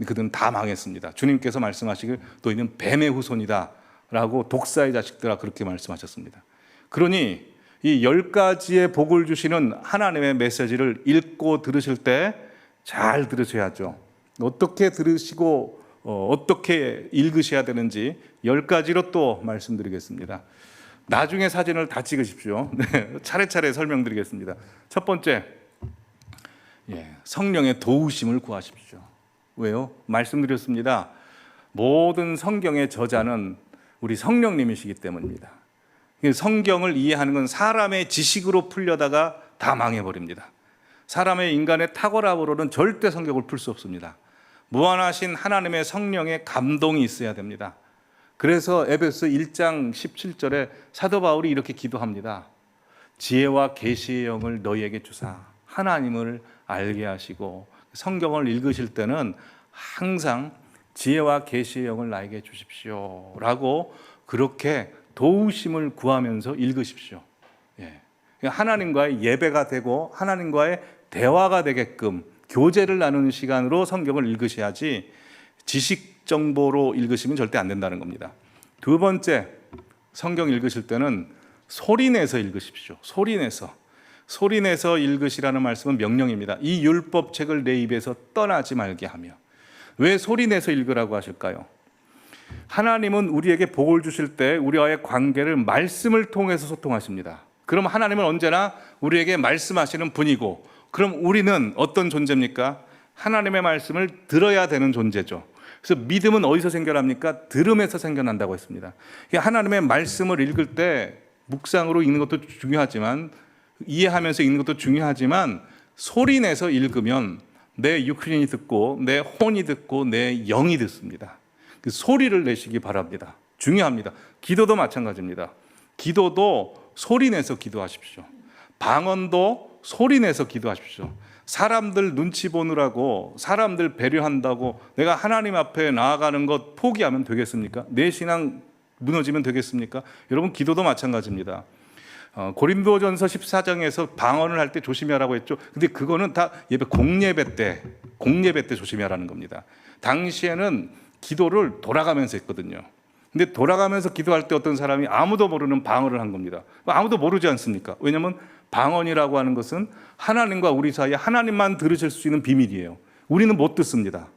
그들은 다 망했습니다. 주님께서 말씀하시길 너희는 뱀의 후손이다 라고 독사의 자식들아 그렇게 말씀하셨습니다. 그러니 이 10가지의 복을 주시는 하나님의 메시지를 읽고 들으실 때 잘 들으셔야죠. 어떻게 들으시고 어떻게 읽으셔야 되는지 10가지로 또 말씀드리겠습니다. 나중에 사진을 다 찍으십시오. 차례차례 설명드리겠습니다. 첫 번째, 성령의 도우심을 구하십시오. 왜요? 말씀드렸습니다. 모든 성경의 저자는 우리 성령님이시기 때문입니다. 성경을 이해하는 건 사람의 지식으로 풀려다가 다 망해버립니다. 사람의 인간의 탁월함으로는 절대 성경을 풀 수 없습니다. 무한하신 하나님의 성령의 감동이 있어야 됩니다. 그래서 에베소 1장 17절에 사도 바울이 이렇게 기도합니다. 지혜와 계시의 영을 너희에게 주사 하나님을 알게 하시고 성경을 읽으실 때는 항상 지혜와 계시의 영을 나에게 주십시오 라고 그렇게 도우심을 구하면서 읽으십시오. 하나님과의 예배가 되고 하나님과의 대화가 되게끔 교제를 나누는 시간으로 성경을 읽으셔야지 지식 정보로 읽으시면 절대 안 된다는 겁니다. 두 번째, 성경 읽으실 때는 소리내서 읽으십시오. 소리내서 읽으시라는 말씀은 명령입니다. 이 율법책을 내 입에서 떠나지 말게 하며. 왜 소리내서 읽으라고 하실까요? 하나님은 우리에게 복을 주실 때 우리와의 관계를 말씀을 통해서 소통하십니다. 그럼 하나님은 언제나 우리에게 말씀하시는 분이고, 그럼 우리는 어떤 존재입니까? 하나님의 말씀을 들어야 되는 존재죠. 그래서 믿음은 어디서 생겨납니까? 들음에서 생겨난다고 했습니다. 하나님의 말씀을 읽을 때 묵상으로 읽는 것도 중요하지만, 이해하면서 읽는 것도 중요하지만, 소리내서 읽으면 내 육신이 듣고 내 혼이 듣고 내 영이 듣습니다. 그 소리를 내시기 바랍니다. 중요합니다. 기도도 마찬가지입니다. 기도도 소리내서 기도하십시오. 방언도 소리내서 기도하십시오. 사람들 눈치 보느라고, 사람들 배려한다고 내가 하나님 앞에 나아가는 것 포기하면 되겠습니까? 내 신앙 무너지면 되겠습니까? 여러분, 기도도 마찬가지입니다. 고린도전서 14장에서 방언을 할 때 조심하라고 했죠. 근데 그거는 다 공예배 때 조심하라는 겁니다. 당시에는 기도를 돌아가면서 했거든요. 근데 돌아가면서 기도할 때 어떤 사람이 아무도 모르는 방언을 한 겁니다. 아무도 모르지 않습니까? 왜냐하면 방언이라고 하는 것은 하나님과 우리 사이에 하나님만 들으실 수 있는 비밀이에요. 우리는 못 듣습니다.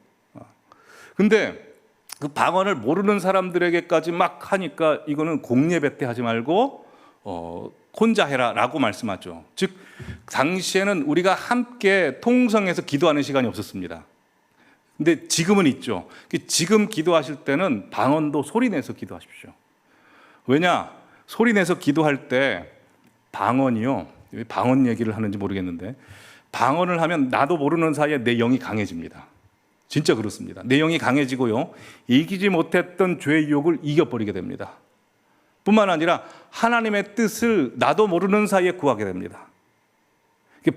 근데 그 방언을 모르는 사람들에게까지 막 하니까 이거는 공예배 때 하지 말고 혼자 해라라고 말씀하죠. 즉 당시에는 우리가 함께 통성해서 기도하는 시간이 없었습니다. 근데 지금은 있죠. 지금 기도하실 때는 방언도 소리내서 기도하십시오. 왜냐? 소리내서 기도할 때 방언이요. 왜 방언 얘기를 하는지 모르겠는데 방언을 하면 나도 모르는 사이에 내 영이 강해집니다. 진짜 그렇습니다. 내 영이 강해지고요. 이기지 못했던 죄의 유혹을 이겨버리게 됩니다. 뿐만 아니라 하나님의 뜻을 나도 모르는 사이에 구하게 됩니다.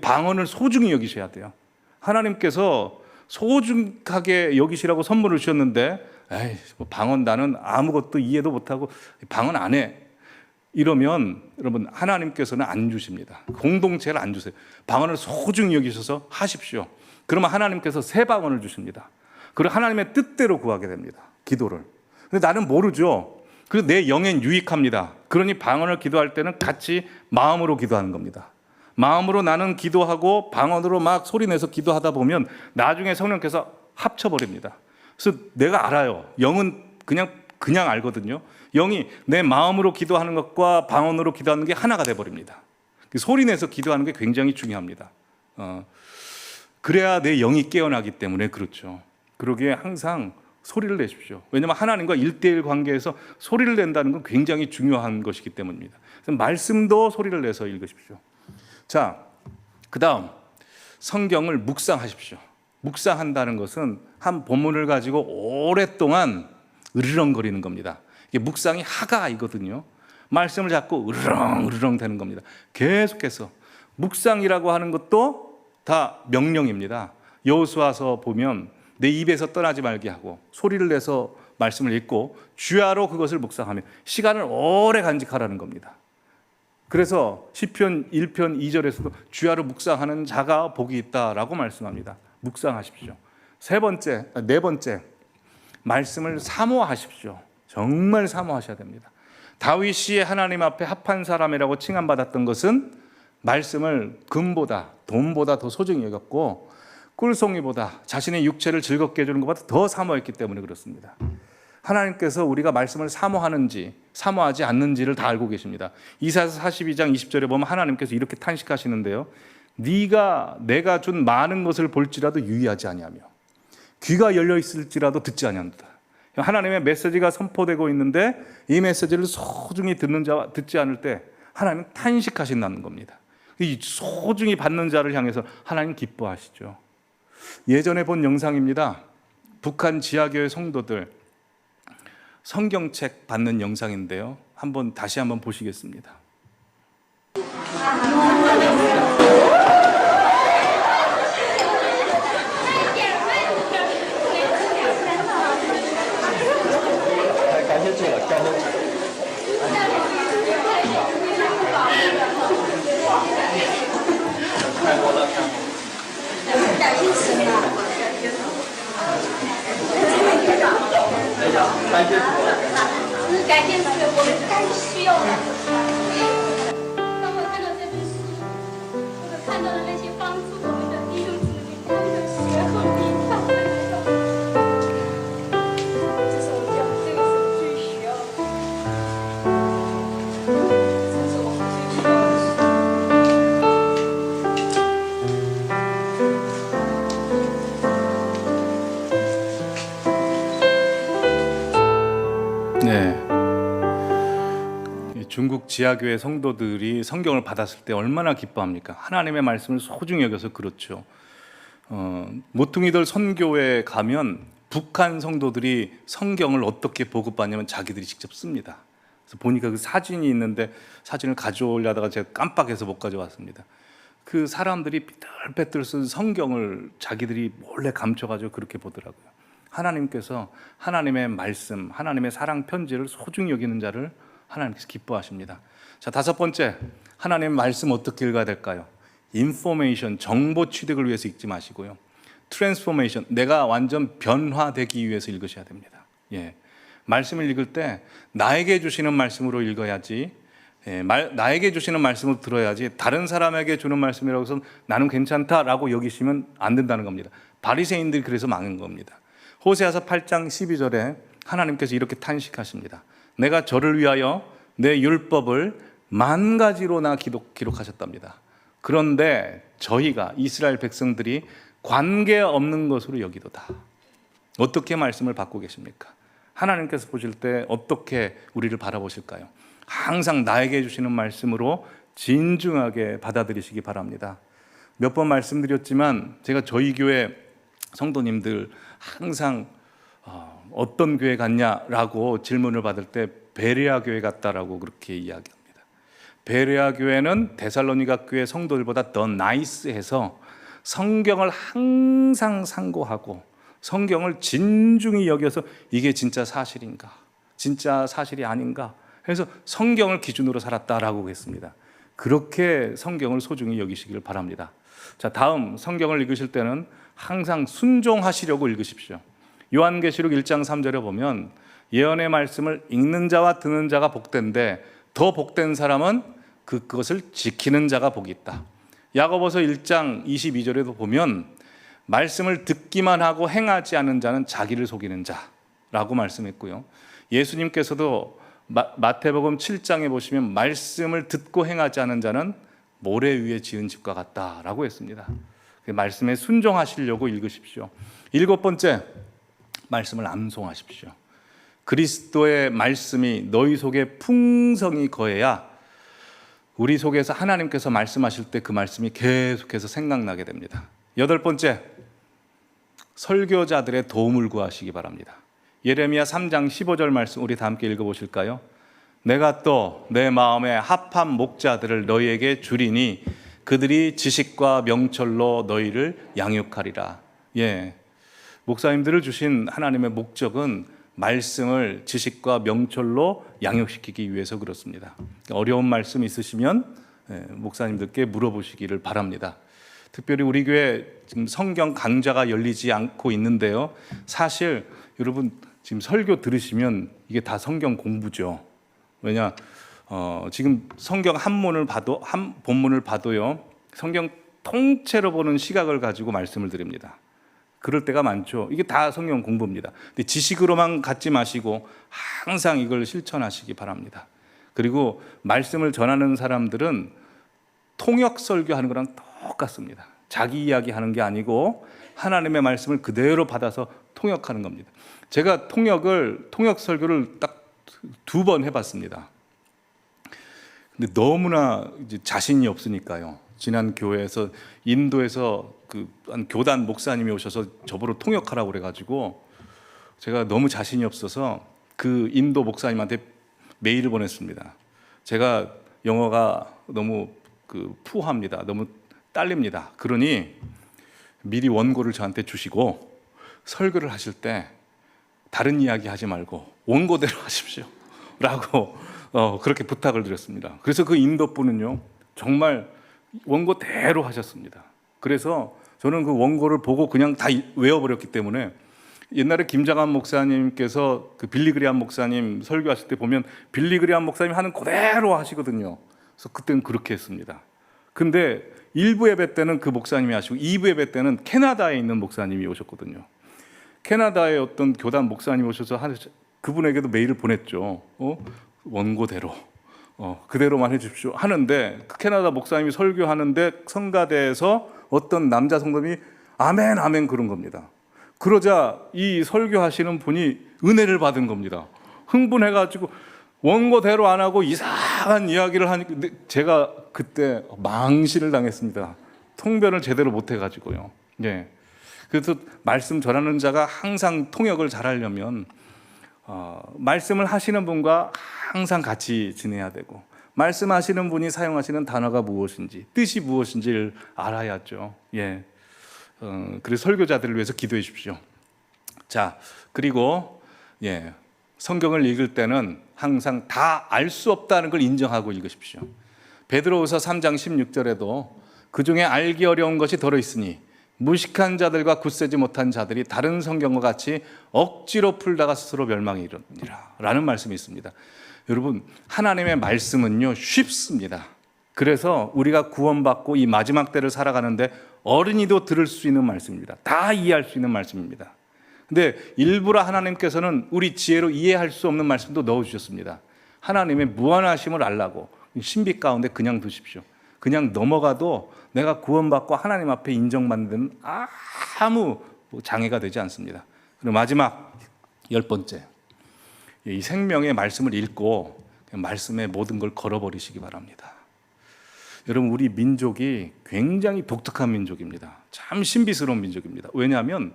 방언을 소중히 여기셔야 돼요. 하나님께서 소중하게 여기시라고 선물을 주셨는데 에이, 방언 나는 아무것도 이해도 못하고 방언 안 해. 이러면 여러분 하나님께서는 안 주십니다. 공동체를 안 주세요. 방언을 소중히 여기셔서 하십시오. 그러면 하나님께서 새 방언을 주십니다. 그리고 하나님의 뜻대로 구하게 됩니다. 기도를. 근데 나는 모르죠. 그래서 내 영엔 유익합니다. 그러니 방언을 기도할 때는 같이 마음으로 기도하는 겁니다. 마음으로 나는 기도하고 방언으로 막 소리내서 기도하다 보면 나중에 성령께서 합쳐버립니다. 그래서 내가 알아요. 영은 그냥 알거든요. 영이 내 마음으로 기도하는 것과 방언으로 기도하는 게 하나가 돼버립니다. 소리내서 기도하는 게 굉장히 중요합니다. 그래야 내 영이 깨어나기 때문에 그렇죠. 그러기에 항상 소리를 내십시오. 왜냐하면 하나님과 1:1 관계에서 소리를 낸다는 건 굉장히 중요한 것이기 때문입니다. 그래서 말씀도 소리를 내서 읽으십시오. 자, 그 다음 성경을 묵상하십시오. 묵상한다는 것은 한 본문을 가지고 오랫동안 으르렁거리는 겁니다. 이게 묵상이 하가이거든요. 말씀을 잡고 으르렁 되는 겁니다. 계속해서 묵상이라고 하는 것도 다 명령입니다. 여호수아서 보면 내 입에서 떠나지 말게 하고 소리를 내서 말씀을 읽고 주야로 그것을 묵상하며 시간을 오래 간직하라는 겁니다. 그래서 시편 1편 2절에서도 주야로 묵상하는 자가 복이 있다라고 말씀합니다. 묵상하십시오. 네 번째 말씀을 사모하십시오. 정말 사모하셔야 됩니다. 다윗이 하나님 앞에 합한 사람이라고 칭함받았던 것은 말씀을 금보다 돈보다 더 소중히 여겼고 꿀송이보다 자신의 육체를 즐겁게 해주는 것보다 더 사모했기 때문에 그렇습니다. 하나님께서 우리가 말씀을 사모하는지 사모하지 않는지를 다 알고 계십니다. 이사야서 42장 20절에 보면 하나님께서 이렇게 탄식하시는데요. 네가 내가 준 많은 것을 볼지라도 유의하지 아니하며 귀가 열려 있을지라도 듣지 아니한다. 하나님의 메시지가 선포되고 있는데 이 메시지를 소중히 듣는 자와 듣지 않을 때 하나님은 탄식하신다는 겁니다. 이 소중히 받는 자를 향해서 하나님 기뻐하시죠. 예전에 본 영상입니다. 북한 지하교회 성도들 성경책 받는 영상인데요. 다시 한번 보시겠습니다. 중국 지하교회 성도들이 성경을 받았을 때 얼마나 기뻐합니까? 하나님의 말씀을 소중히 여겨서 그렇죠. 모퉁이들 선교회 가면 북한 성도들이 성경을 어떻게 보급받냐면 자기들이 직접 씁니다. 그래서 보니까 그 사진이 있는데 사진을 가져오려다가 제가 깜빡해서 못 가져왔습니다. 그 사람들이 삐뚤빼뚤 쓴 성경을 자기들이 몰래 감춰가지고 그렇게 보더라고요. 하나님께서 하나님의 말씀, 하나님의 사랑 편지를 소중히 여기는 자를 하나님께서 기뻐하십니다. 자, 5번째, 하나님의 말씀 어떻게 읽어야 될까요? 인포메이션, 정보 취득을 위해서 읽지 마시고요. 트랜스포메이션, 내가 완전 변화되기 위해서 읽으셔야 됩니다. 예, 말씀을 읽을 때 나에게 주시는 말씀으로 읽어야지, 나에게 주시는 말씀을 들어야지 다른 사람에게 주는 말씀이라고 해서 나는 괜찮다라고 여기시면 안 된다는 겁니다. 바리새인들이 그래서 망한 겁니다. 호세아서 8장 12절에 하나님께서 이렇게 탄식하십니다. 내가 저를 위하여 내 율법을 10,000가지로나 기록하셨답니다. 그런데 저희가 이스라엘 백성들이 관계없는 것으로 여기도다. 어떻게 말씀을 받고 계십니까? 하나님께서 보실 때 어떻게 우리를 바라보실까요? 항상 나에게 주시는 말씀으로 진중하게 받아들이시기 바랍니다. 몇 번 말씀드렸지만 제가 저희 교회 성도님들 항상 어떤 교회 갔냐라고 질문을 받을 때 베레아 교회 갔다라고 그렇게 이야기합니다. 베레아 교회는 데살로니가 교회 성도들보다 더 나이스해서 성경을 항상 상고하고 성경을 진중히 여겨서 이게 진짜 사실인가, 진짜 사실이 아닌가 해서 성경을 기준으로 살았다라고 했습니다. 그렇게 성경을 소중히 여기시길 바랍니다. 자, 다음 성경을 읽으실 때는 항상 순종하시려고 읽으십시오. 요한계시록 1장 3절에 보면 예언의 말씀을 읽는 자와 듣는 자가 복된데 더 복된 사람은 그것을 지키는 자가 복이 있다. 야고보서 1장 22절에도 보면 말씀을 듣기만 하고 행하지 않는 자는 자기를 속이는 자라고 말씀했고요. 예수님께서도 마태복음 7장에 보시면 말씀을 듣고 행하지 않는 자는 모래 위에 지은 집과 같다라고 했습니다. 말씀에 순종하시려고 읽으십시오. 7번째, 말씀을 암송하십시오. 그리스도의 말씀이 너희 속에 풍성히 거해야 우리 속에서 하나님께서 말씀하실 때 그 말씀이 계속해서 생각나게 됩니다. 8번째, 설교자들의 도움을 구하시기 바랍니다. 예레미야 3장 15절 말씀 우리 다 함께 읽어보실까요? 내가 또 내 마음에 합한 목자들을 너희에게 주리니 그들이 지식과 명철로 너희를 양육하리라. 목사님들을 주신 하나님의 목적은 말씀을 지식과 명철로 양육시키기 위해서 그렇습니다. 어려운 말씀 있으시면 목사님들께 물어보시기를 바랍니다. 특별히 우리 교회 지금 성경 강좌가 열리지 않고 있는데요. 사실 여러분 지금 설교 들으시면 이게 다 성경 공부죠. 왜냐 지금 성경 한 본문을 봐도요. 성경 통째로 보는 시각을 가지고 말씀을 드립니다. 그럴 때가 많죠. 이게 다 성경 공부입니다. 근데 지식으로만 갖지 마시고 항상 이걸 실천하시기 바랍니다. 그리고 말씀을 전하는 사람들은 통역 설교하는 거랑 똑같습니다. 자기 이야기하는 게 아니고 하나님의 말씀을 그대로 받아서 통역하는 겁니다. 제가 통역 설교를 딱 2번 해봤습니다. 근데 너무나 이제 자신이 없으니까요. 지난 교회에서 인도에서 한 교단 목사님이 오셔서 저보러 통역하라고 그래가지고 제가 너무 자신이 없어서 그 인도 목사님한테 메일을 보냈습니다. 제가 영어가 너무 푸합니다. 너무 딸립니다. 그러니 미리 원고를 저한테 주시고 설교를 하실 때 다른 이야기 하지 말고 원고대로 하십시오 라고 그렇게 부탁을 드렸습니다. 그래서 그 인도 분은요 정말 원고대로 하셨습니다. 그래서 저는 그 원고를 보고 그냥 다 외워버렸기 때문에 옛날에 김장한 목사님께서 그 빌리그리암 목사님 설교하실 때 보면 빌리그리암 목사님 하는 그대로 하시거든요. 그래서 그때는 그렇게 했습니다. 근데 1부 예배 때는 그 목사님이 하시고 2부 예배 때는 캐나다에 있는 목사님이 오셨거든요. 캐나다의 어떤 교단 목사님이 오셔서 그분에게도 메일을 보냈죠. 원고대로 그대로만 해주십시오 하는데 그 캐나다 목사님이 설교하는데 성가대에서 어떤 남자 성도님이 아멘 아멘 그런 겁니다. 그러자 이 설교하시는 분이 은혜를 받은 겁니다. 흥분해가지고 원고대로 안 하고 이상한 이야기를 하니까 제가 그때 망신을 당했습니다. 통변을 제대로 못 해가지고요. 그래서 말씀 전하는 자가 항상 통역을 잘하려면 말씀을 하시는 분과 항상 같이 지내야 되고 말씀하시는 분이 사용하시는 단어가 무엇인지 뜻이 무엇인지를 알아야죠. 그래서 설교자들을 위해서 기도해 주십시오. 자, 그리고 성경을 읽을 때는 항상 다 알 수 없다는 걸 인정하고 읽으십시오. 베드로후서 3장 16절에도 그중에 알기 어려운 것이 더러 있으니 무식한 자들과 굳세지 못한 자들이 다른 성경과 같이 억지로 풀다가 스스로 멸망에 이르느니라 라는 말씀이 있습니다. 여러분, 하나님의 말씀은요 쉽습니다. 그래서 우리가 구원받고 이 마지막 때를 살아가는데 어린이도 들을 수 있는 말씀입니다. 다 이해할 수 있는 말씀입니다. 근데 일부러 하나님께서는 우리 지혜로 이해할 수 없는 말씀도 넣어주셨습니다. 하나님의 무한하심을 알라고 신비 가운데 그냥 두십시오. 그냥 넘어가도 내가 구원받고 하나님 앞에 인정받는 데는 아무 장애가 되지 않습니다. 그리고 마지막 10번째, 이 생명의 말씀을 읽고 말씀의 모든 걸 걸어버리시기 바랍니다. 여러분, 우리 민족이 굉장히 독특한 민족입니다. 참 신비스러운 민족입니다. 왜냐하면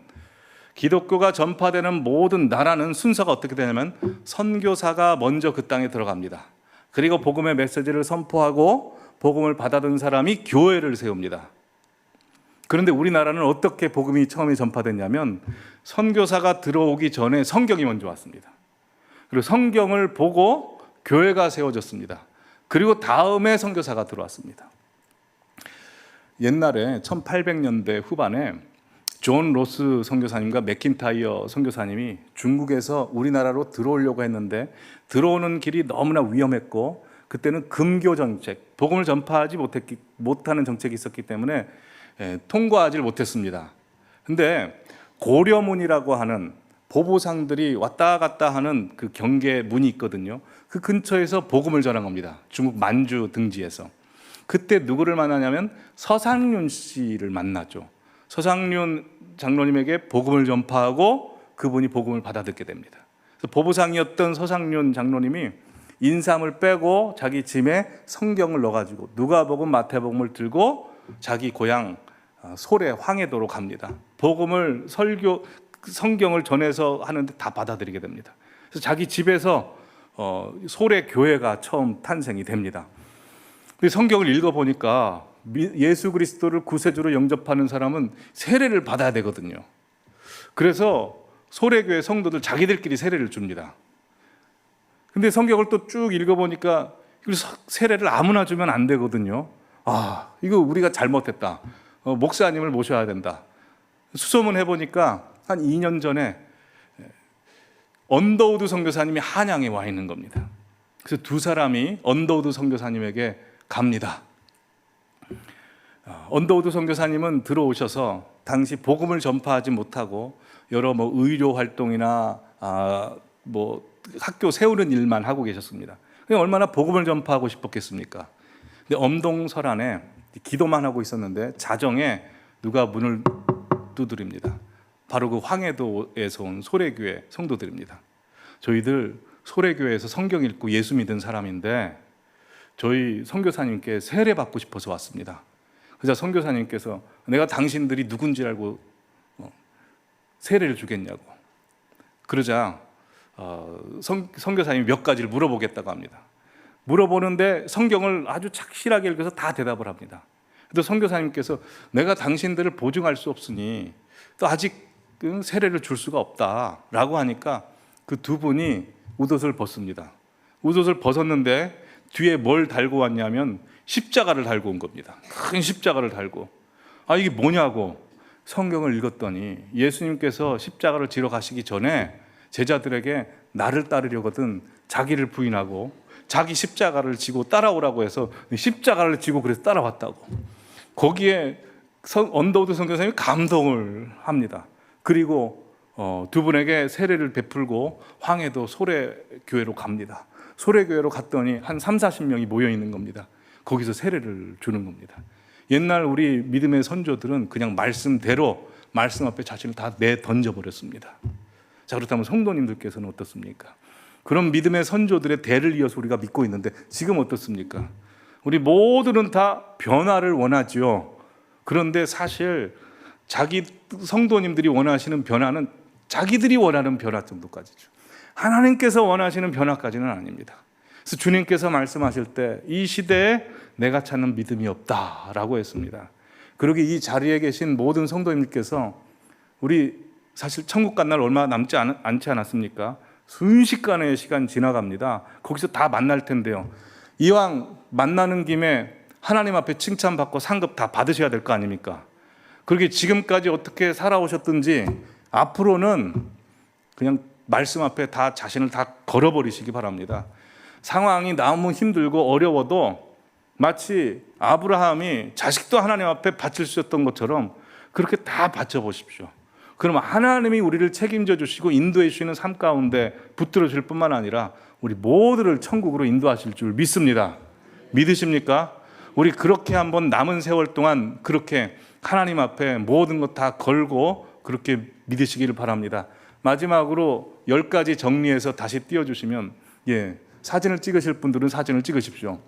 기독교가 전파되는 모든 나라는 순서가 어떻게 되냐면 선교사가 먼저 그 땅에 들어갑니다. 그리고 복음의 메시지를 선포하고 복음을 받아든 사람이 교회를 세웁니다. 그런데 우리나라는 어떻게 복음이 처음에 전파됐냐면 선교사가 들어오기 전에 성경이 먼저 왔습니다. 그리고 성경을 보고 교회가 세워졌습니다. 그리고 다음에 선교사가 들어왔습니다. 옛날에 1800년대 후반에 존 로스 선교사님과 맥킨타이어 선교사님이 중국에서 우리나라로 들어오려고 했는데 들어오는 길이 너무나 위험했고 그때는 금교 정책, 복음을 전파하지 못하는 정책이 있었기 때문에 통과하지 못했습니다. 근데 고려문이라고 하는 보부상들이 왔다 갔다 하는 그 경계 문이 있거든요. 그 근처에서 복음을 전한 겁니다. 중국 만주 등지에서. 그때 누구를 만나냐면 서상륜 씨를 만나죠. 서상륜 장로님에게 복음을 전파하고 그분이 복음을 받아듣게 됩니다. 그래서 보부상이었던 서상륜 장로님이 인삼을 빼고 자기 짐에 성경을 넣어가지고 누가복음, 마태복음을 들고 자기 고향 소래 황해도로 갑니다. 복음을 성경을 전해서 하는데 다 받아들이게 됩니다. 그래서 자기 집에서 소래 교회가 처음 탄생이 됩니다. 성경을 읽어보니까 예수 그리스도를 구세주로 영접하는 사람은 세례를 받아야 되거든요. 그래서 소래교회 성도들 자기들끼리 세례를 줍니다. 근데 성경을 또 쭉 읽어보니까 세례를 아무나 주면 안 되거든요. 이거 우리가 잘못했다. 목사님을 모셔야 된다. 수소문 해보니까 한 2년 전에 언더우드 선교사님이 한양에 와 있는 겁니다. 그래서 두 사람이 언더우드 선교사님에게 갑니다. 언더우드 선교사님은 들어오셔서 당시 복음을 전파하지 못하고 여러 의료 활동이나 학교 세우는 일만 하고 계셨습니다. 얼마나 복음을 전파하고 싶었겠습니까? 근데 엄동설안에 기도만 하고 있었는데 자정에 누가 문을 두드립니다. 바로 그 황해도에서 온 소래교회 성도들입니다. 저희들 소래교회에서 성경 읽고 예수 믿은 사람인데 저희 선교사님께 세례 받고 싶어서 왔습니다. 그래서 선교사님께서 내가 당신들이 누군지 알고 세례를 주겠냐고 그러자 선교사님이 몇 가지를 물어보겠다고 합니다. 물어보는데 성경을 아주 착실하게 읽어서 다 대답을 합니다. 그래서 선교사님께서 내가 당신들을 보증할 수 없으니 또 아직은 세례를 줄 수가 없다라고 하니까 그 두 분이 웃옷을 벗습니다. 웃옷을 벗었는데 뒤에 뭘 달고 왔냐면 십자가를 달고 온 겁니다. 큰 십자가를 달고. 이게 뭐냐고 성경을 읽었더니 예수님께서 십자가를 지러 가시기 전에 제자들에게 나를 따르려거든 자기를 부인하고 자기 십자가를 지고 따라오라고 해서 십자가를 지고 그래서 따라왔다고. 거기에 언더우드 선교사님이 감동을 합니다. 그리고 두 분에게 세례를 베풀고 황해도 소래교회로 갑니다. 소래교회로 갔더니 한 30-40명이 모여 있는 겁니다. 거기서 세례를 주는 겁니다. 옛날 우리 믿음의 선조들은 그냥 말씀대로 말씀 앞에 자신을 다 내던져버렸습니다. 자, 그렇다면 성도님들께서는 어떻습니까? 그런 믿음의 선조들의 대를 이어서 우리가 믿고 있는데 지금 어떻습니까? 우리 모두는 다 변화를 원하지요. 그런데 사실 자기 성도님들이 원하시는 변화는 자기들이 원하는 변화 정도까지죠. 하나님께서 원하시는 변화까지는 아닙니다. 그래서 주님께서 말씀하실 때 이 시대에 내가 찾는 믿음이 없다라고 했습니다. 그러기 이 자리에 계신 모든 성도님께서 우리 사실 천국 간 날 얼마 남지 않지 않았습니까? 순식간에 시간 지나갑니다. 거기서 다 만날 텐데요. 이왕 만나는 김에 하나님 앞에 칭찬받고 상급 다 받으셔야 될 거 아닙니까? 그렇게 지금까지 어떻게 살아오셨든지 앞으로는 그냥 말씀 앞에 다 자신을 다 걸어버리시기 바랍니다. 상황이 너무 힘들고 어려워도 마치 아브라함이 자식도 하나님 앞에 바칠 수 있었던 것처럼 그렇게 다 바쳐보십시오. 그럼 하나님이 우리를 책임져 주시고 인도해 주시는 삶 가운데 붙들어 줄 뿐만 아니라 우리 모두를 천국으로 인도하실 줄 믿습니다. 믿으십니까? 우리 그렇게 한번 남은 세월 동안 그렇게 하나님 앞에 모든 것 다 걸고 그렇게 믿으시기를 바랍니다. 마지막으로 10가지 정리해서 다시 띄워주시면, 사진을 찍으실 분들은 사진을 찍으십시오.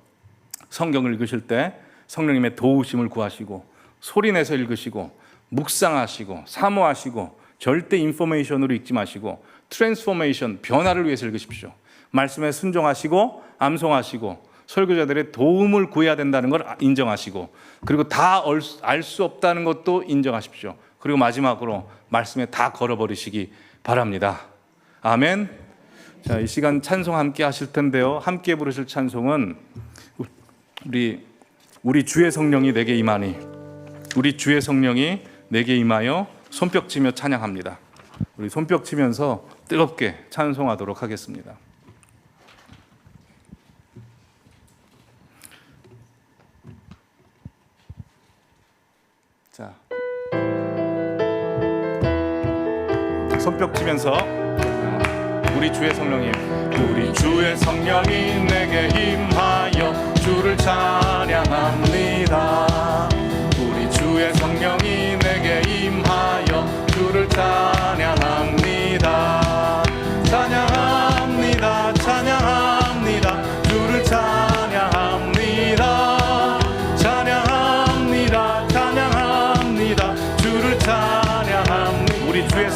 성경을 읽으실 때 성령님의 도우심을 구하시고, 소리내서 읽으시고, 묵상하시고, 사모하시고, 절대 인포메이션으로 읽지 마시고, 트랜스포메이션, 변화를 위해서 읽으십시오. 말씀에 순종하시고, 암송하시고, 설교자들의 도움을 구해야 된다는 걸 인정하시고, 그리고 다 알 수 없다는 것도 인정하십시오. 그리고 마지막으로 말씀에 다 걸어버리시기 바랍니다. 아멘. 자, 이 시간 찬송 함께 하실 텐데요. 함께 부르실 찬송은 우리 주의 성령이 내게 임하니, 우리 주의 성령이 내게 임하여 손뼉치며 찬양합니다. 우리 손뼉치면서 뜨겁게 찬송하도록 하겠습니다. 자, 손뼉치면서 우리 주의 성령이 내게 임하여 주를 찬양합니다. 우리 주의 성령이 내게 임하여 주를 찬양합니다. 찬양합니다. 찬양합니다. 주를 찬양합니다. 찬양합니다. 찬양합니다. 주를 찬양합니다. 우리 주의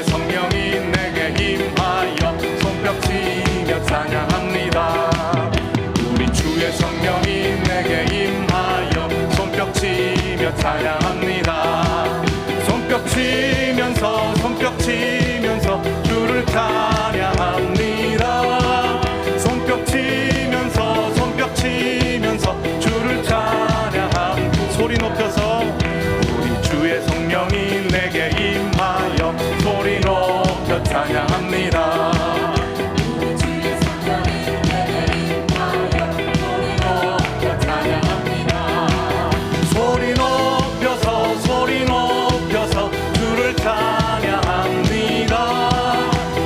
성령이 내게 임하여 손뼉치며 찬양합니다. 우리 주의 성령이 내게 임하여 손뼉치며 찬양합니다. 손뼉치면서 주를 찬양합니다. 손뼉치면서 주를 찬양합니다. 소리 높여서 우리 주의 성령이 내게 임하여 소리 높여 찬양합니다. 우리 주의 성령이 내게 임하여 소리 높여 찬양합니다. 소리 높여서 주를 찬양합니다.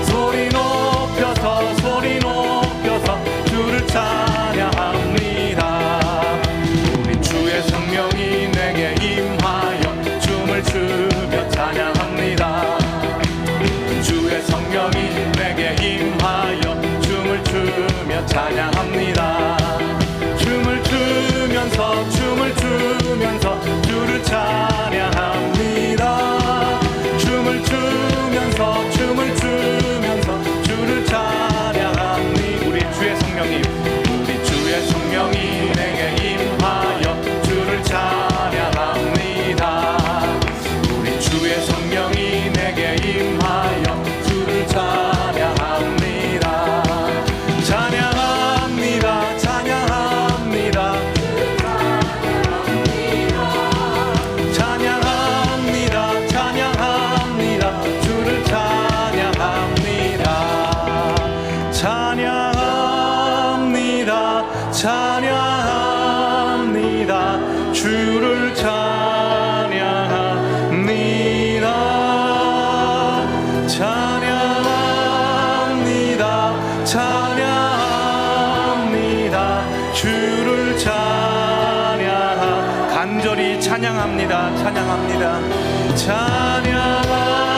소리 높여서 주를 찬양합니다. 우리 주의 성령이 내게 임하여 춤을 추며 찬양합니다. 주의 성령이 내게 임하여 춤을 추며 찬양합니다. 춤을 추면서 주를 찬양합니다. 춤을 추면서 주를 찬양합니다. 우리 주의 성령이 내게 임하여 주를 찬양합니다. 우리 주의 성령이 내게 임하여 주를 찬양합니다. 찬양합니다. 찬양합니다. 찬양합니다. 찬양합니다. 주를 찬양합니다. 찬양합니다. 찬양합니다. 주를 찬양합니다. 찬양합니다. 찬양합니다. 주를 찬양합니다. 간절히 찬양합니다. 찬양합니다. 찬양합니다.